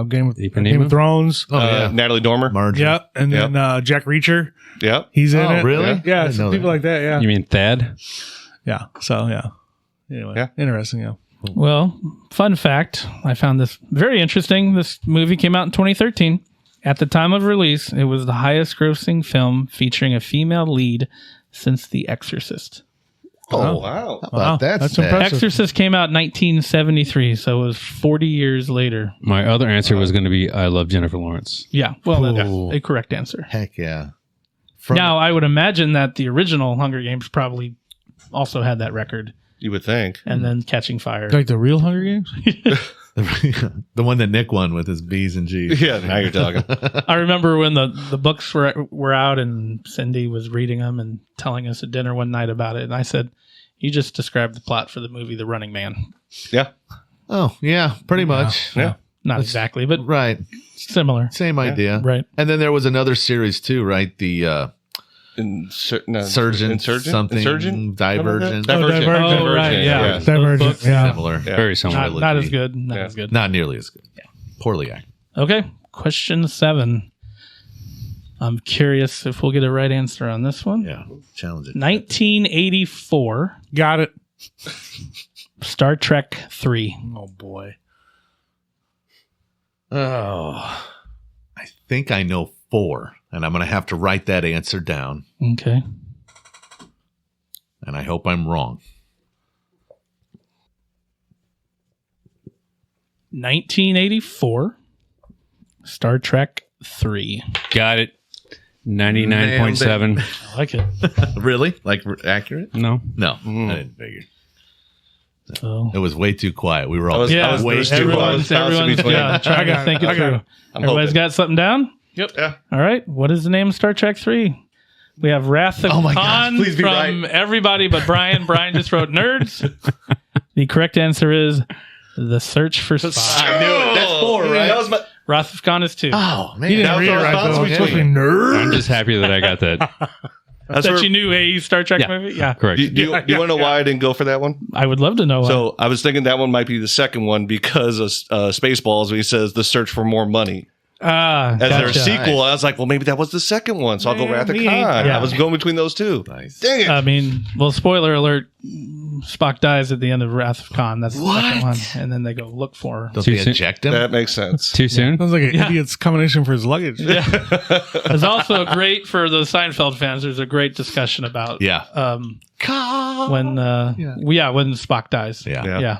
Game of Ipanema? Thrones. Oh yeah, Natalie Dormer. Marjorie. Yeah, and then Jack Reacher, Yeah. he's in Oh, it. really? Yeah, I didn't some know people that. like that. Yeah, You mean Thad? yeah. So yeah. Anyway, Yeah. interesting. Yeah. Well, fun fact, I found this very interesting. This movie came out in 2013. At the time of release, it was the highest grossing film featuring a female lead since The Exorcist. Oh, wow. How about that? That's stat? impressive. Exorcist came out in 1973, so it was 40 years later. My other answer was going to be I love Jennifer Lawrence. Yeah, well, that's Ooh. a correct answer. Heck yeah. Now, I would imagine that the original Hunger Games probably also had that record, You would think. and then Catching Fire. Like the real Hunger Games. the one that Nick won with his B's and G's. Yeah, now you're talking. I remember when the books were out and Cindy was reading them and telling us at dinner one night about it. And I said, you just described the plot for the movie The Running Man. Yeah. Oh yeah, pretty much. Yeah. Not exactly, but Right. similar. Same idea. Right. And then there was another series too, right? The Surgeon something Insurgent? Divergent. Divergent. Divergent. Oh, right, yeah. Divergent. Books, Yeah. Similar. Yeah. Very similar. Not as good. Not as good. Not nearly as good. Poorly acted. Okay. Question 7. I'm curious if we'll get a right answer on this one. Yeah. Challenge it. 1984, Got it. Star Trek 3. Oh boy. Oh. I think I know 4, and I'm going to have to write that answer down, Okay. and I hope I'm wrong. 1984, Star Trek 3. Got it. 99.7. I like it. Really? Like accurate? No. No, I didn't figure. So, It was way too quiet. We were all yeah, was way thirsty. too everyone's bouncing between. trying to think it I got through. it. Everybody's hoping. got something down? Yep. Yeah. All right. What is the name of Star Trek 3? We have Wrath of Oh my Khan gosh, please be from right. everybody but Brian. Brian just wrote nerds. The correct answer is The Search for Spock. I knew it. That's 4, right? That was my. Wrath of Khan is 2. Oh, man. You didn't That was read it our right response. though. Okay. It's supposed to be nerd. I'm just happy that I got that. That's that where- you knew a Star Trek Yeah. movie? Yeah. Correct. Do you want to know why I didn't go for that one? I would love to know. So I was thinking that one might be the second one because of Spaceballs, when he says the search for more money as their gotcha. sequel. I was like, well, maybe that was the second one, so I'll go Wrath of Khan. Yeah. I was going between those two. Nice. Dang it! I mean, well, spoiler alert, Spock dies at the end of Wrath of Khan. That's the second one. And then they go look for her. Don't Too they soon. eject him? That makes sense. Too soon? Sounds like an Yeah. idiot's combination for his luggage. It's also great for the Seinfeld fans. There's a great discussion about Yeah. when when Spock dies. Yeah. Yeah. Yeah.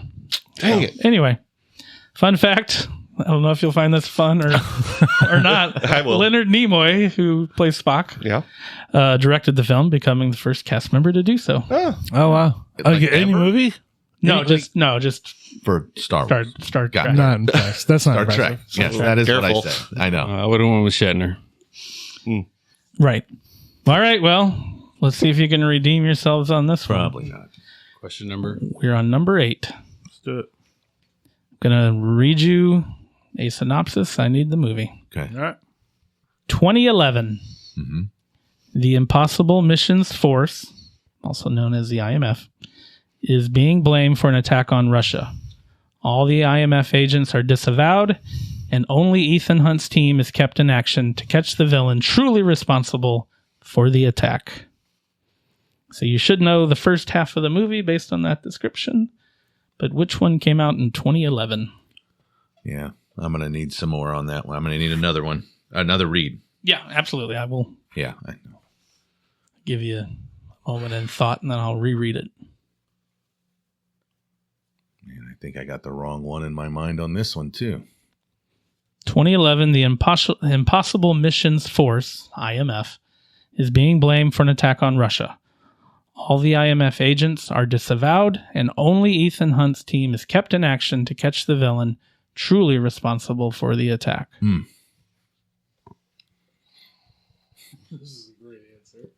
Dang it! Anyway, fun fact. I don't know if you'll find this fun or not. I will. Leonard Nimoy, who plays Spock, Yeah. directed the film, becoming the first cast member to do so. Oh, Oh wow. Like Any ever? movie? Just For Star Wars. Star Got Trek. it. Not impressed. That's not Star impressive. Trek. Yes, that is Careful. what I said. I know. I would have went with Shatner. Right. All right. Well, let's see if you can redeem yourselves on this one. Probably not. Question number. We're on number 8. Let's do it. I'm going to read you a synopsis. I need the movie. Okay. All right. 2011. Mhm. The Impossible Missions Force also known as the IMF, is being blamed for an attack on Russia. All the IMF agents are disavowed, and only Ethan Hunt's team is kept in action to catch the villain truly responsible for the attack. So you should know the first half of the movie based on that description, but which one came out in 2011? Yeah, I'm going to need some more on that one. I'm going to need another one, another read. Yeah, absolutely. I will Yeah, I know. give you a moment in thought, and then I'll reread it. Man, I think I got the wrong one in my mind on this one, too. 2011, the Impossible Missions Force, IMF, is being blamed for an attack on Russia. All the IMF agents are disavowed, and only Ethan Hunt's team is kept in action to catch the villain truly responsible for the attack. This is a great answer.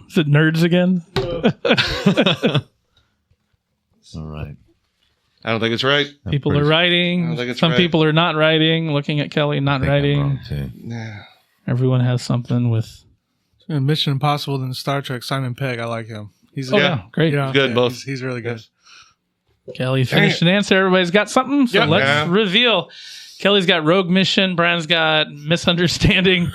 Is it nerds again? All right. I don't think it's right. People are I don't writing. think it's Some right. people are not writing. Looking at Kelly, I not think I'm writing. wrong, too. Everyone has something with. Mission Impossible than Star Trek. Simon Pegg, I like him. He's Oh, yeah. Great. Good, both. He's really good. Kelly finished an answer. Everybody's got something. So Yep. let's Yeah. reveal. Kelly's got Rogue Mission. Brian's got Misunderstanding.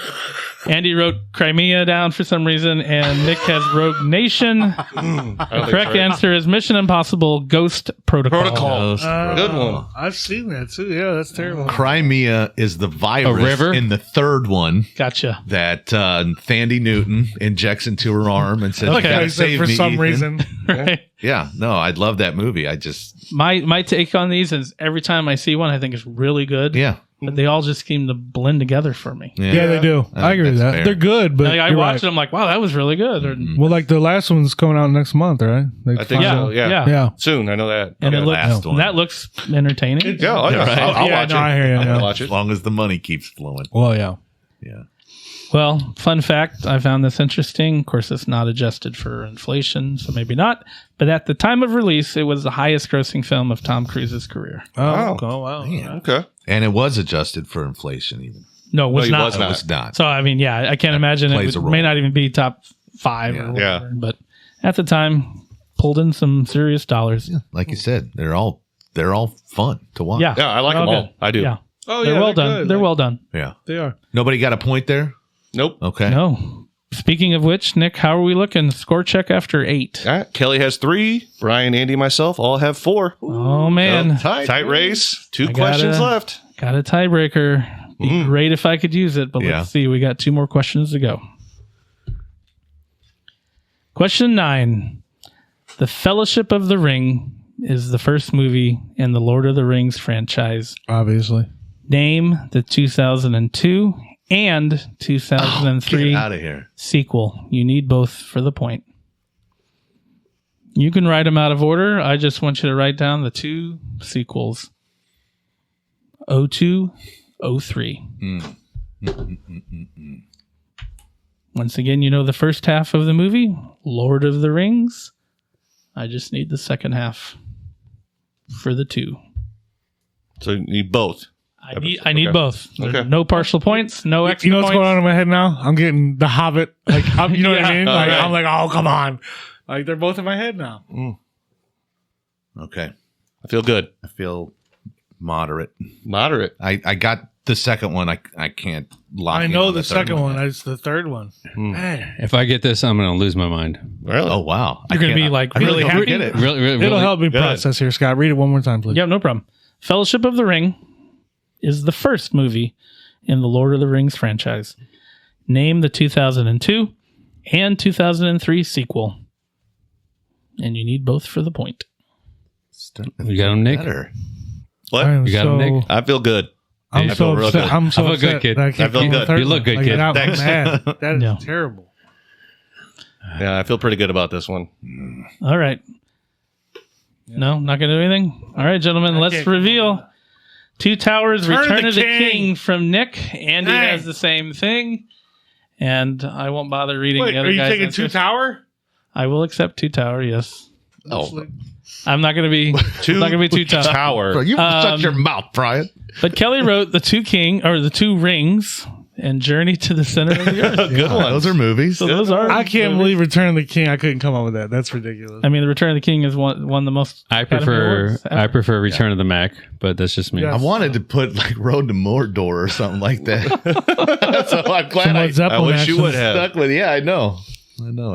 Andy wrote Crimea down for some reason. And Nick has Rogue Nation. The correct answer is Mission Impossible Ghost Protocol. Good one. I've seen that too. Yeah, that's terrible. Crimea is the virus river? in the third one Gotcha. that Thandie Newton injects into her arm and says, Okay. "You gotta I said save for me, some Ethan." reason. Right. Yeah, no, I love that movie. I just, My take on these is every time I see one, I think it's really good. yeah. But they all just seem to blend together for me. Yeah, they do. I agree with that's that. fair. They're good, but Like, I you're watch right. it, I'm like, wow, that was really good. Or, Well, like the last one's coming out next month, right? Like I think yeah, so. yeah, Yeah. Soon. I know that. And Yeah, it looks, last one. that looks entertaining. Yeah, I'll right. watch no, it. I hear you, I'll yeah. watch As it. long as the money keeps flowing. Well, yeah. Yeah. Well, fun fact, I found this interesting. Of course, it's not adjusted for inflation, so maybe not. But at the time of release, it was the highest grossing film of Tom Cruise's career. Wow. Wow. Man. Okay. And it was adjusted for inflation, even. No, it was he not. was It not. was not. So, I mean, yeah, I can't imagine plays it a may role. not even be top 5 Yeah. or whatever. Yeah. But at the time, pulled in some serious dollars. Like you said, they're all fun to watch. Yeah. Yeah, I like They're them all. good. I do. Yeah. Oh, They're yeah. well done. good. They're Like, well done. Yeah. They are. Nobody got a point there? Nope. Okay. No. Speaking of which, Nick, how are we looking? Score check after 8. All right. Kelly has 3. Brian, Andy, myself all have 4. Oh, man. Tight race. 2 I questions gotta- left. Got a tiebreaker. Be great if I could use it, but Yeah. let's see. We got 2 more questions to go. Question 9. The Fellowship of the Ring is the first movie in the Lord of the Rings franchise. Obviously. Name the 2002 and 2003 Get out of here. sequel. You need both for the point. You can write them out of order. I just want you to write down the 2 sequels. 02, 03. Once again, you know the first half of the movie, Lord of the Rings. I just need the second half for the 2. So you need both. I need both. Okay. No partial points, no extra You know what's points. going on in my head now? I'm getting The Hobbit. Like, you know what I mean? Like, Okay. I'm like, oh, come on. Like, they're both in my head now. Okay. I feel good. I feel moderate. Moderate. I got the second one. I can't lock I in know on the third second one. It's the third one. If I get this, I'm going to lose my mind. Really? Oh, wow. You're going to be like really don't happy. get it. Really? It'll help me Good. process here, Scott. Read it one more time, please. Yep, no problem. Fellowship of the Ring is the first movie in the Lord of the Rings franchise. Name the 2002 and 2003 sequel. And you need both for the point. You got him, Nick? Better. What? I am You got him, Nick? I feel good. I'm I so feel real upset. good. I'm so I feel good, upset kid. that I can't I feel get the good. third You look one. good, Like, kid. that was Thanks. mad. That is No. terrible. Yeah, I feel pretty good about this one. All right. No, not going to do anything? All right, gentlemen, let's can't- reveal. Two Towers, Return of the King. King from Nick. Andy Dang. has the same thing. And I won't bother reading Wait, the other are you guys' taking answers. Two Tower? I will accept Two Tower, yes. Oh, I'm not going to be Two not going to be too tough. Tower. you shut your mouth, Brian. But Kelly wrote the two rings and Journey to the Center of the Earth. Good one. Those are movies. So those are. I can't believe Return of the King. I couldn't come up with that. That's ridiculous. I mean, the Return of the King is won the most. I Academy prefer Awards ever. I prefer Return of the Mac, but that's just me. Yeah. I wanted to put like Road to Mordor or something like that. So I'm glad Some I Led Zeppelin wish you action. would have. stuck with. Yeah, I know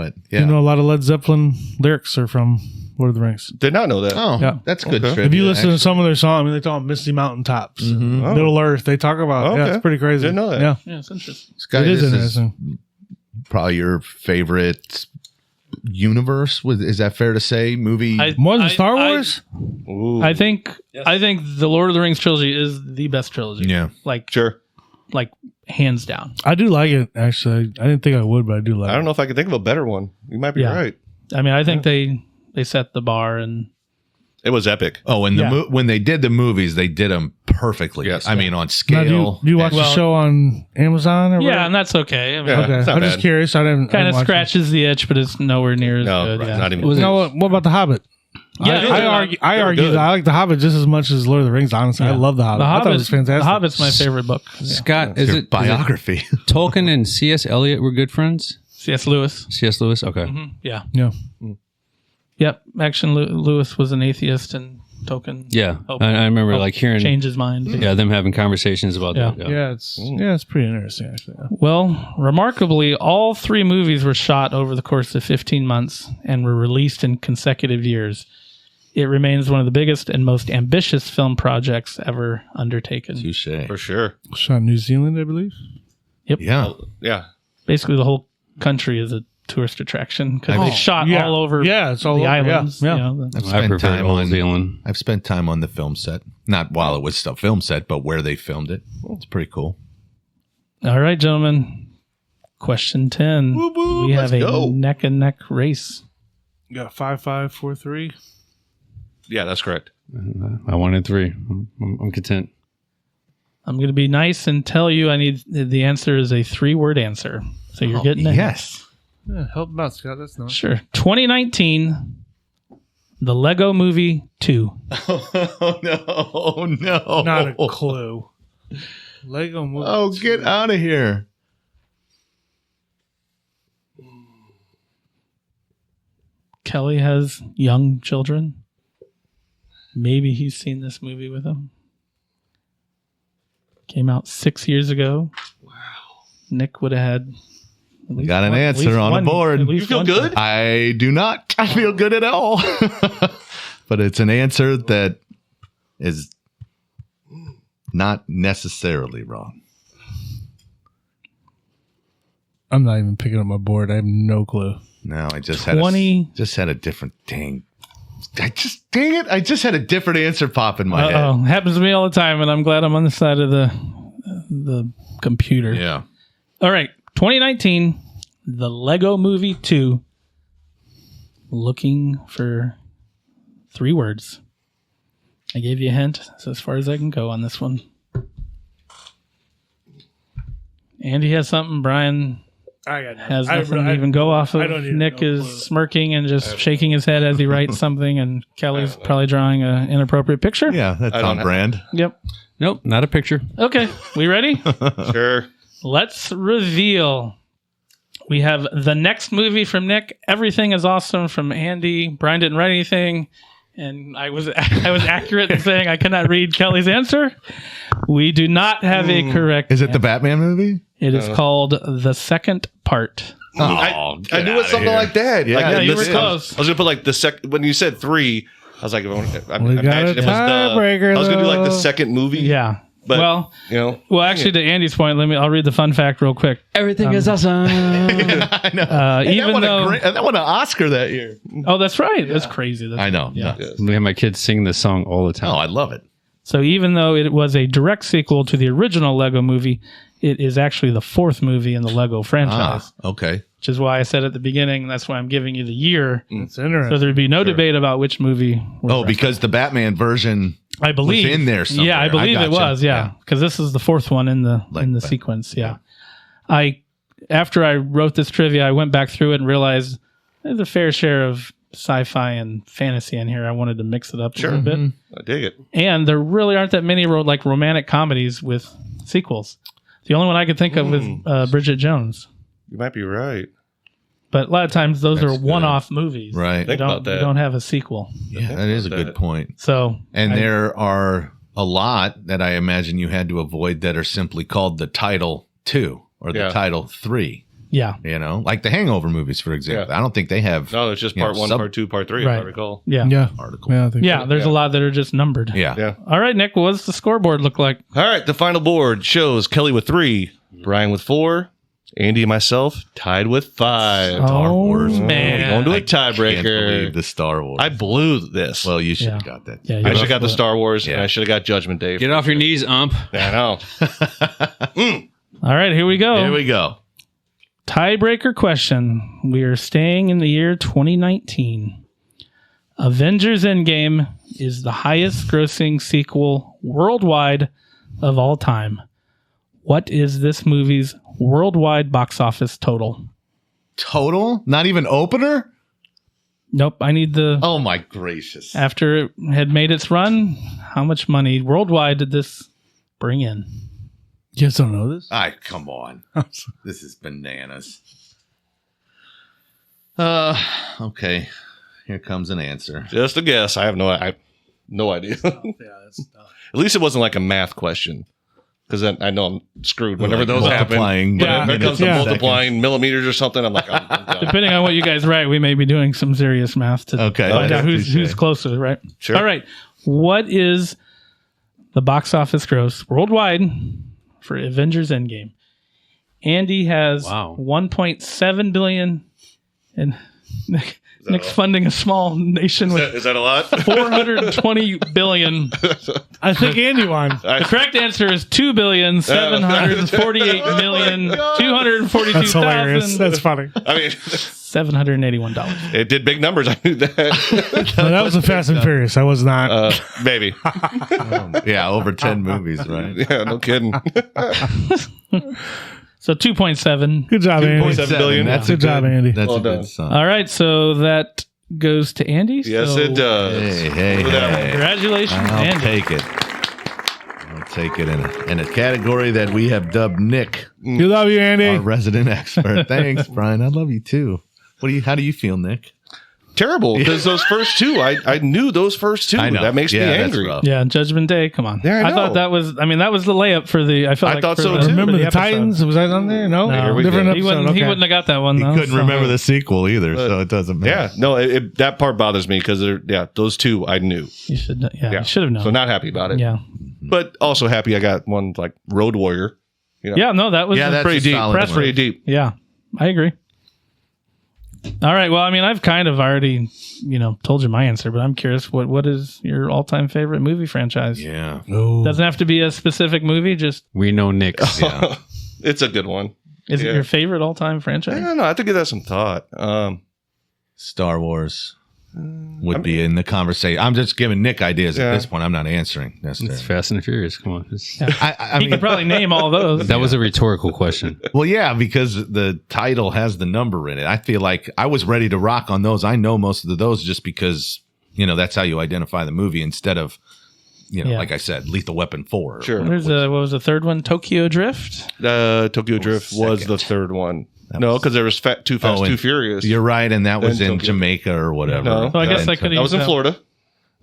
it. Yeah. You know, a lot of Led Zeppelin lyrics are from Lord of the Rings. Did not know that. Oh, Yeah. that's good. Okay. trivia, If you listen actually. to some of their songs, I mean, they talk about Misty Mountain Tops, Mhm. Oh. Middle Earth. They talk about, Okay. yeah, it's pretty crazy. Didn't know that. Yeah, Yeah, it's interesting. Sky, it is this interesting. probably your favorite universe. Is that fair to say? Movie. More than Star Wars? Ooh. I think the Lord of the Rings trilogy is the best trilogy. yeah. Like Sure. hands down. I do like it, actually. I didn't think I would, but I do like it. I don't know if I could think of a better one. You might be Yeah. right. I mean, I think they set the bar, and It was epic. Oh, and Yeah. when they did the movies, they did them perfectly. Yes. I mean, on Now, scale. do you watch the Well- show on Amazon? Or yeah, whatever? and that's okay. I mean, Yeah. Okay, it's not I'm just bad. curious. I didn't kind of watch it. scratches the itch, but it's nowhere near as No, good. right, Yeah. not even. Was No, what about The Hobbit? Yeah, I argue good. that I like The Hobbit just as much as Lord of the Rings, honestly. I Yeah. love The Hobbit. The I thought it Hobbit, was fantastic. The Hobbit's my favorite book. Yeah. Scott, Your is it biography. Tolkien and C.S. Eliot were good friends? C.S. Lewis. C.S. Lewis? Okay. Yeah. Yeah. Yep. Actually, Lewis was an atheist, and Tolkien Yeah. Oh. I remember like hearing changed his mind. yeah, them having conversations about Yeah. that. Yeah, it's pretty interesting, actually. Yeah. Well, remarkably, all three movies were shot over the course of 15 months and were released in consecutive years. It remains one of the biggest and most ambitious film projects ever undertaken. Touche. For sure. Shot in New Zealand, I believe. Yeah. Yeah. Basically, the whole country is a tourist attraction because they shot yeah. all over Yeah, it's all the over. islands. Yeah. You know, I've I spent prefer time Old on. Zealand. I've spent time on the film set. Not while it was still film set, but where they filmed it. It's pretty cool. All right, gentlemen. Question 10. Woo, woo, We have let's a go. neck and neck race. You got 5-5, 4-3. Yeah, that's correct. I wanted 3. I'm content. I'm going to be nice and tell you I need the answer is a 3-word answer. So you're getting it. Yes. Yeah, help him out, Scott. That's nice. Sure. 2019, The Lego Movie 2. Oh no! Not a clue. Lego movie. Oh, get out of here! Kelly has young children. Maybe he's seen this movie with him. Came out 6 years ago. Wow. Nick would have had. At least Got an one- at answer least on the one- board. at least You feel one. good? I do not. I feel good at all. But it's an answer that is not necessarily wrong. I'm not even picking up my board. I have no clue. No, I just had 20 a different dang it! I just had a different answer pop in my Uh-oh. head. Happens to me all the time, and I'm glad I'm on the side of the computer. Yeah. All right. 2019, The Lego Movie 2. Looking for 3 words. I gave you a hint. That's as far as I can go on this one. Andy has something. Brian I got has nothing to even go off of. I don't even Nick know. is smirking and just shaking his head as he writes something, and Kelly's probably drawing an inappropriate picture. Yeah, that's I don't on have- brand. Yep. Nope, not a picture. Okay. We ready? Sure. Let's reveal. We have the next movie from Nick. Everything is awesome from Andy. Brian didn't write anything, and I was accurate in saying I cannot read Kelly's answer. We do not have a correct. Is it the Batman movie? It is called The Second Part. Oh, I knew it was something like that. Yeah, like, yeah, you this- were close. I was gonna put like the second when you said 3. I was like, I We imagine got a it was tiebreaker, I was gonna do like the though. second movie. Yeah. But well, you know, actually, to Andy's point, I'll read the fun fact real quick. Everything is awesome. I know. Even though, that won an Oscar that year. oh, that's right. That's crazy. I know. Yeah. Yeah. We have my kids sing this song all the Oh, time. I love it. So even though it was a direct sequel to the original Lego movie, it is actually the 4th movie in the Lego franchise, Okay. which is why I said at the beginning, that's why I'm giving you the year. It's So interesting. there'd be no debate about which movie. Oh, because the Batman version I believe was in there somewhere. Yeah, I believe it gotcha. was. Yeah, because this is the 4th one in the Like- sequence. Yeah, after I wrote this trivia, I went back through it and realized there's a fair share of sci-fi and fantasy in here. I wanted to mix it up a little bit, I dig it. and there really aren't that many romantic comedies with sequels. The only one I could think of is Bridget Jones. You might be right. But a lot of times those That's are good. one-off movies. Right. Think about that. They don't have a sequel. Yeah, that is a good point. So, And there are a lot that I imagine you had to avoid that are simply called the Title 2 or the Yeah. Title 3. yeah, You know, like the Hangover movies, for example. Yeah. I don't think they have No, it's just You know, part 1, sub- part 2, part 3, if I Right. recall. yeah. Yeah. article. Yeah, I think Yeah, there's a lot that are just numbered. Yeah. Yeah. All right, Nick, what does the scoreboard look like? All right, the final board shows Kelly with 3, Brian with 4, Andy and myself tied with 5. Star Oh, Wars. man. Going to a I can't believe tiebreaker. the Star Wars. I blew this. well, you should Yeah. have got that. Yeah, I you're should have got the both- Star Wars, and Yeah. I should have got Judgment Day. Get off your knees, ump. I know. All right, here we go. Here we go. Tiebreaker question. We are staying in the year 2019. Avengers Endgame is the highest grossing sequel worldwide of all time. What is this movie's worldwide box office total? Total? Not even opener? Nope, I need the Oh, my gracious. after it had made its run, how much money worldwide did this bring in? You guys don't know this? Come on. This is bananas. Okay. Here comes an answer. Just a guess. I have no idea. At least it wasn't like a math question. Because I know I'm screwed whenever Like those happen. multiplying But Yeah. when it comes to Yeah. multiplying millimeters or something, I'm like, I'm done. Depending on what you guys write, we may be doing some serious math to Okay. find out Touche. who's closer, right? Sure. All right. What is the box office gross worldwide for Avengers Endgame? Andy has Wow. 1.7 billion, and Nick's funding a small nation with Is that a lot? 420 billion. I think Andy won. The correct answer is 2,748,242,781. That's hilarious. That's funny. I mean, $781. it did big numbers. I knew that. No, that was a Fast and Furious. I was not. Maybe. Yeah, over 10 movies, right? Yeah, no kidding. So 2.7. Good job, Andy. 2.7 billion. That's Good job, Andy. That's Well a good done. song. All right, so that goes to Andy. Yes, So it does. Hey, Look at that hey. Congratulations, I'll Andy. take it. I'll take it in a category that we have dubbed Nick, We love you, our Andy. resident expert. Thanks, Brian. I love you too. How do you feel, Nick? Terrible, because those first two, I knew those first two. I know. That makes me Yeah, that's angry. rough. Yeah, Judgment Day. Come on. Yeah, I know. thought that was. I mean, that was the layup for the. I felt I like thought for so, the, too. Remember for the episode. Titans? Was that on there? No, No. Here we different go. He episode. wouldn't. He Okay. wouldn't have got that one. You though, couldn't so- remember the sequel either, so it doesn't matter. Yeah, no, that part bothers me because those two I knew. You should. Yeah, Yeah, you should have known. So not happy about it. Yeah. But also happy I got one like Road Warrior. You know, Yeah. No, that was Yeah, that's pretty a deep. solid That's one. pretty deep. Yeah, I agree. All right. Well, I mean, I've kind of already, told you my answer, but I'm curious. What is your all-time favorite movie franchise? Yeah. Oh. Doesn't have to be a specific movie. Just We know Nick's. Yeah. It's a good one. is Yeah. it your favorite all-time I franchise? don't know. I have to give that some thought. Star Wars would be in the conversation. I'm just giving Nick ideas Yeah. at this point. I'm not answering It's necessarily. Fast and Furious. Come on. It's- I He could probably name all those. That was a rhetorical question. well, yeah, because the title has the number in it. I feel like I was ready to rock on those. I know most of those just because, that's how you identify the movie instead of, Yeah. like I said, Lethal Weapon 4. Sure. There's what was the third one? Tokyo Drift. Tokyo Drift was second? the third one. That No, was- because there was Too Fast, and Too Furious. You're right, and that was Then in Tokyo. Jamaica or whatever. No. So I guess And I could That was in use Florida.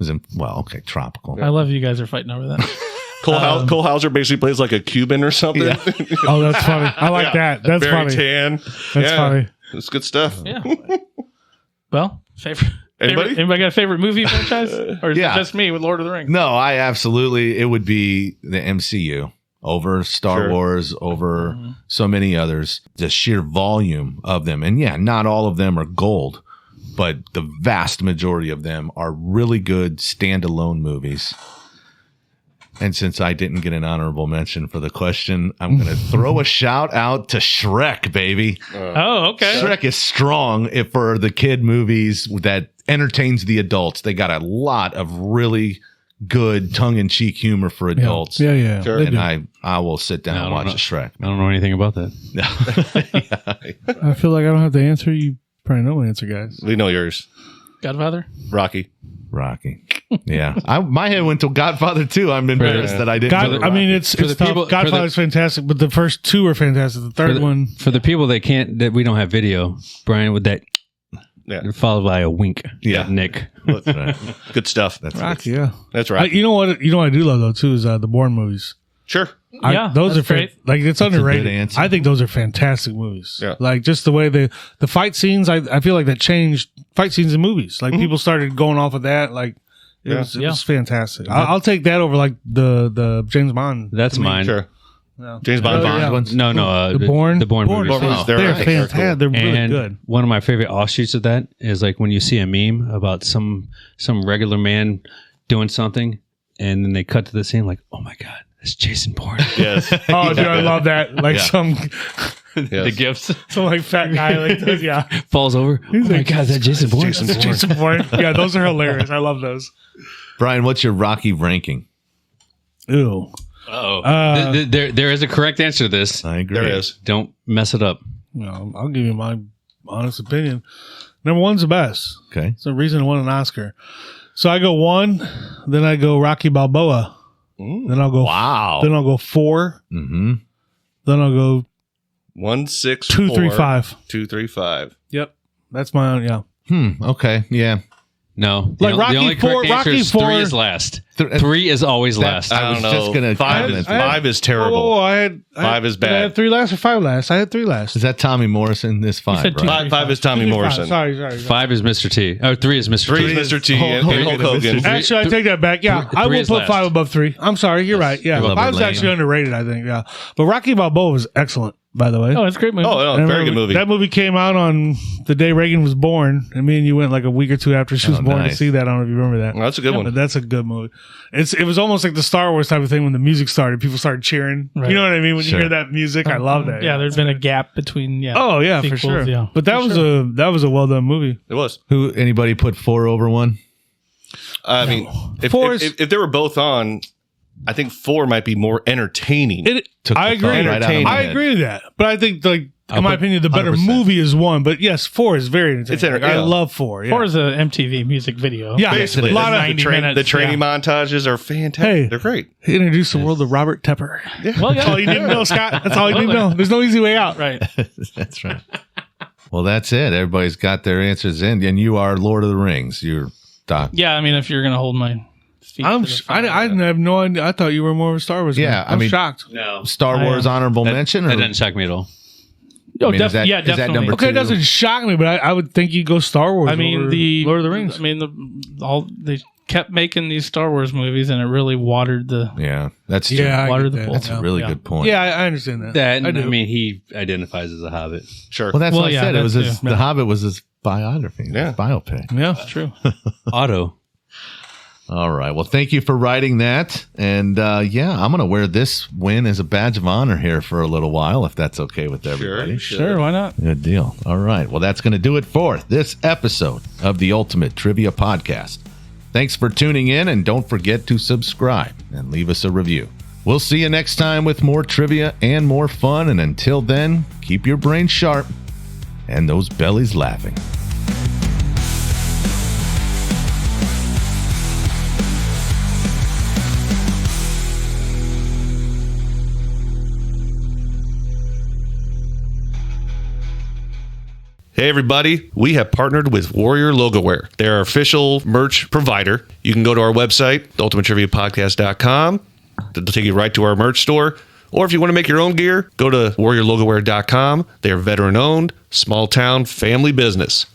okay, tropical. I love you guys are fighting over that. Cole Hauser basically plays like a Cuban or something. Yeah. Oh, that's funny. I like that. That's Very funny. tan. That's funny. It's good stuff. Yeah. Well, favorite. Anybody? Anybody got a favorite movie franchise, or is Yeah. it just me with Lord of the Rings? No, it would be the MCU over Star Sure. Wars, over so many others. The sheer volume of them. And yeah, not all of them are gold, but the vast majority of them are really good standalone movies. And since I didn't get an honorable mention for the question, I'm going to throw a shout out to Shrek, baby. Oh, okay. Shrek is strong for the kid movies that entertains the adults. They got a lot of really good tongue-in-cheek humor for adults. Yeah. Sure. They And do. I will sit down No, and I don't watch a Shrek. I don't know anything about that. Yeah. I feel like I don't have to answer. You probably know my answer, guys. We know yours. Godfather. Rocky. Yeah. My head went to Godfather too. I'm embarrassed that I didn't. It's the tough. people- Godfather's fantastic, but the first two are fantastic. The third one. For the people that we don't have video, Brian, with that, followed by a wink. Yeah. Nick. That's right. Good stuff. Rocky, yeah. That's right. You know what? You know what I do love though too is the Bourne movies. Sure. Those that's are great. like it's a underrated. good answer. I think those are fantastic movies. Yeah. Like just the way the fight scenes. I feel like that changed fight scenes in movies. Like people started going off of that. Like it was fantastic. I'll take that over like the James Bond. That's mine. Sure. No. James Bond. Yeah. ones? No, The Bourne movies. movies. They're They're right. fantastic. They're really And good. one of my favorite offshoots of that is like when you see a meme about some regular man doing something, and then they cut to the scene like, oh my god, that's Jason Bourne. Yes. Oh, dude, I love that. Like some The gifts like fat guy like this. Yeah. falls over. Oh my like, god, that's Jason Bourne. Jason Bourne. Jason Bourne. Yeah, those are hilarious. I love those. Brian, what's your Rocky ranking? Ew. There is a correct answer to this. I agree. There is. Don't mess it up. No, I'll give you my honest opinion. Number one's the best. Okay. It's the reason it won an Oscar. So I go 1, then I go Rocky Balboa. Then I'll go Wow. Then I'll go 4. Mm-hmm. Then I'll go 1, 6, 2, 3, 4, 5. 2, 3, 5. Yep. That's my own, yeah. Okay. Yeah. No. Like the Rocky only IV correct answer is 3 Rocky is last. 4 3 is always last. I was just gonna 5 comment. is, 5 is terrible. Whoa, I had 5 is did I bad. have 3 last or 5 last? I had 3 last. Is that Tommy Morrison? This 5, said right? 5 is Tommy 2, 3, 5. Morrison. Sorry. 5 is Mr. T. Oh, 3 is Mr. 3 T. is Mr. T Hulk and Hogan Hulk and Hogan. Mr. Actually, I take that back. Yeah, I three will is put last. 5 above 3. I'm sorry, you're right. Yeah, Robert 5's Lane. actually underrated, I think. Yeah, but Rocky Balboa was excellent, by the way. Oh, it's a great movie. Oh, no, And very good movie. That movie came out on the day Reagan was born, and me and you went like a week or 2 after she was born to nice. see that. I don't know if you remember that. Well, that's a good But one. that's a good movie. It was almost like the Star Wars type of thing when the music started. People started cheering. Right. You know what I mean? When Sure. you hear that music, I love that. Yeah, there's been a gap between. Yeah. Oh yeah, for sequels, sure. yeah. But that was a well done movie. It was. Who? Anybody put 4 over 1? I mean, if 4 is- they were both on, I think 4 might be more entertaining. Took I the agree. thought right out of my I head. agree with that. But I think like in my put opinion, the better 100%. movie is 1. But yes, 4 is very entertaining. It's Like, I yeah. love 4. Yeah. 4 is a MTV music video. Yeah, Basically, a lot of 90 the minutes, training montages are fantastic. Hey. They're great. He introduced the world of Robert Tepper. Well, That's all you need to know, Scott. That's all you need to know. There's no easy way out. Right. That's right. Well, that's it. Everybody's got their answers in, and you are Lord of the Rings. You're Doc. Yeah, I mean, if you're gonna hold my feet, I to the fire, have no idea. I thought you were more of a Star Wars guy. Yeah, I I'm mean- shocked. No. Star Wars honorable mention, or That doesn't shock me at all. Oh, I mean, is that- yeah, is that definitely. number Okay, it 2? doesn't shock me, but I would think you'd go Star Wars. I mean, over the Lord of the Rings. I mean, they kept making these Star Wars movies, and it really watered the. Yeah, that's true. Yeah, I Water get the that. pool. That's a really Yeah. good point. Yeah, I understand that. That, I I do. mean, he identifies as a hobbit. Sure. Well, that's Well, what I yeah, said. It that was his, too. The Hobbit was his biography, his Yeah. biopic. Yeah. True. Otto. All right. Well, thank you for writing that. And yeah, I'm going to wear this win as a badge of honor here for a little while, if that's okay with everybody. Sure, why not? Good deal. All right. Well, that's going to do it for this episode of the Ultimate Trivia Podcast. Thanks for tuning in, and don't forget to subscribe and leave us a review. We'll see you next time with more trivia and more fun. And until then, keep your brain sharp and those bellies laughing. Hey everybody, we have partnered with Warrior Logo Wear. They're our official merch provider. You can go to our website, ultimatetriviapodcast.com. They'll take you right to our merch store. Or if you want to make your own gear, go to warriorlogowear.com. They are veteran owned, small town, family business.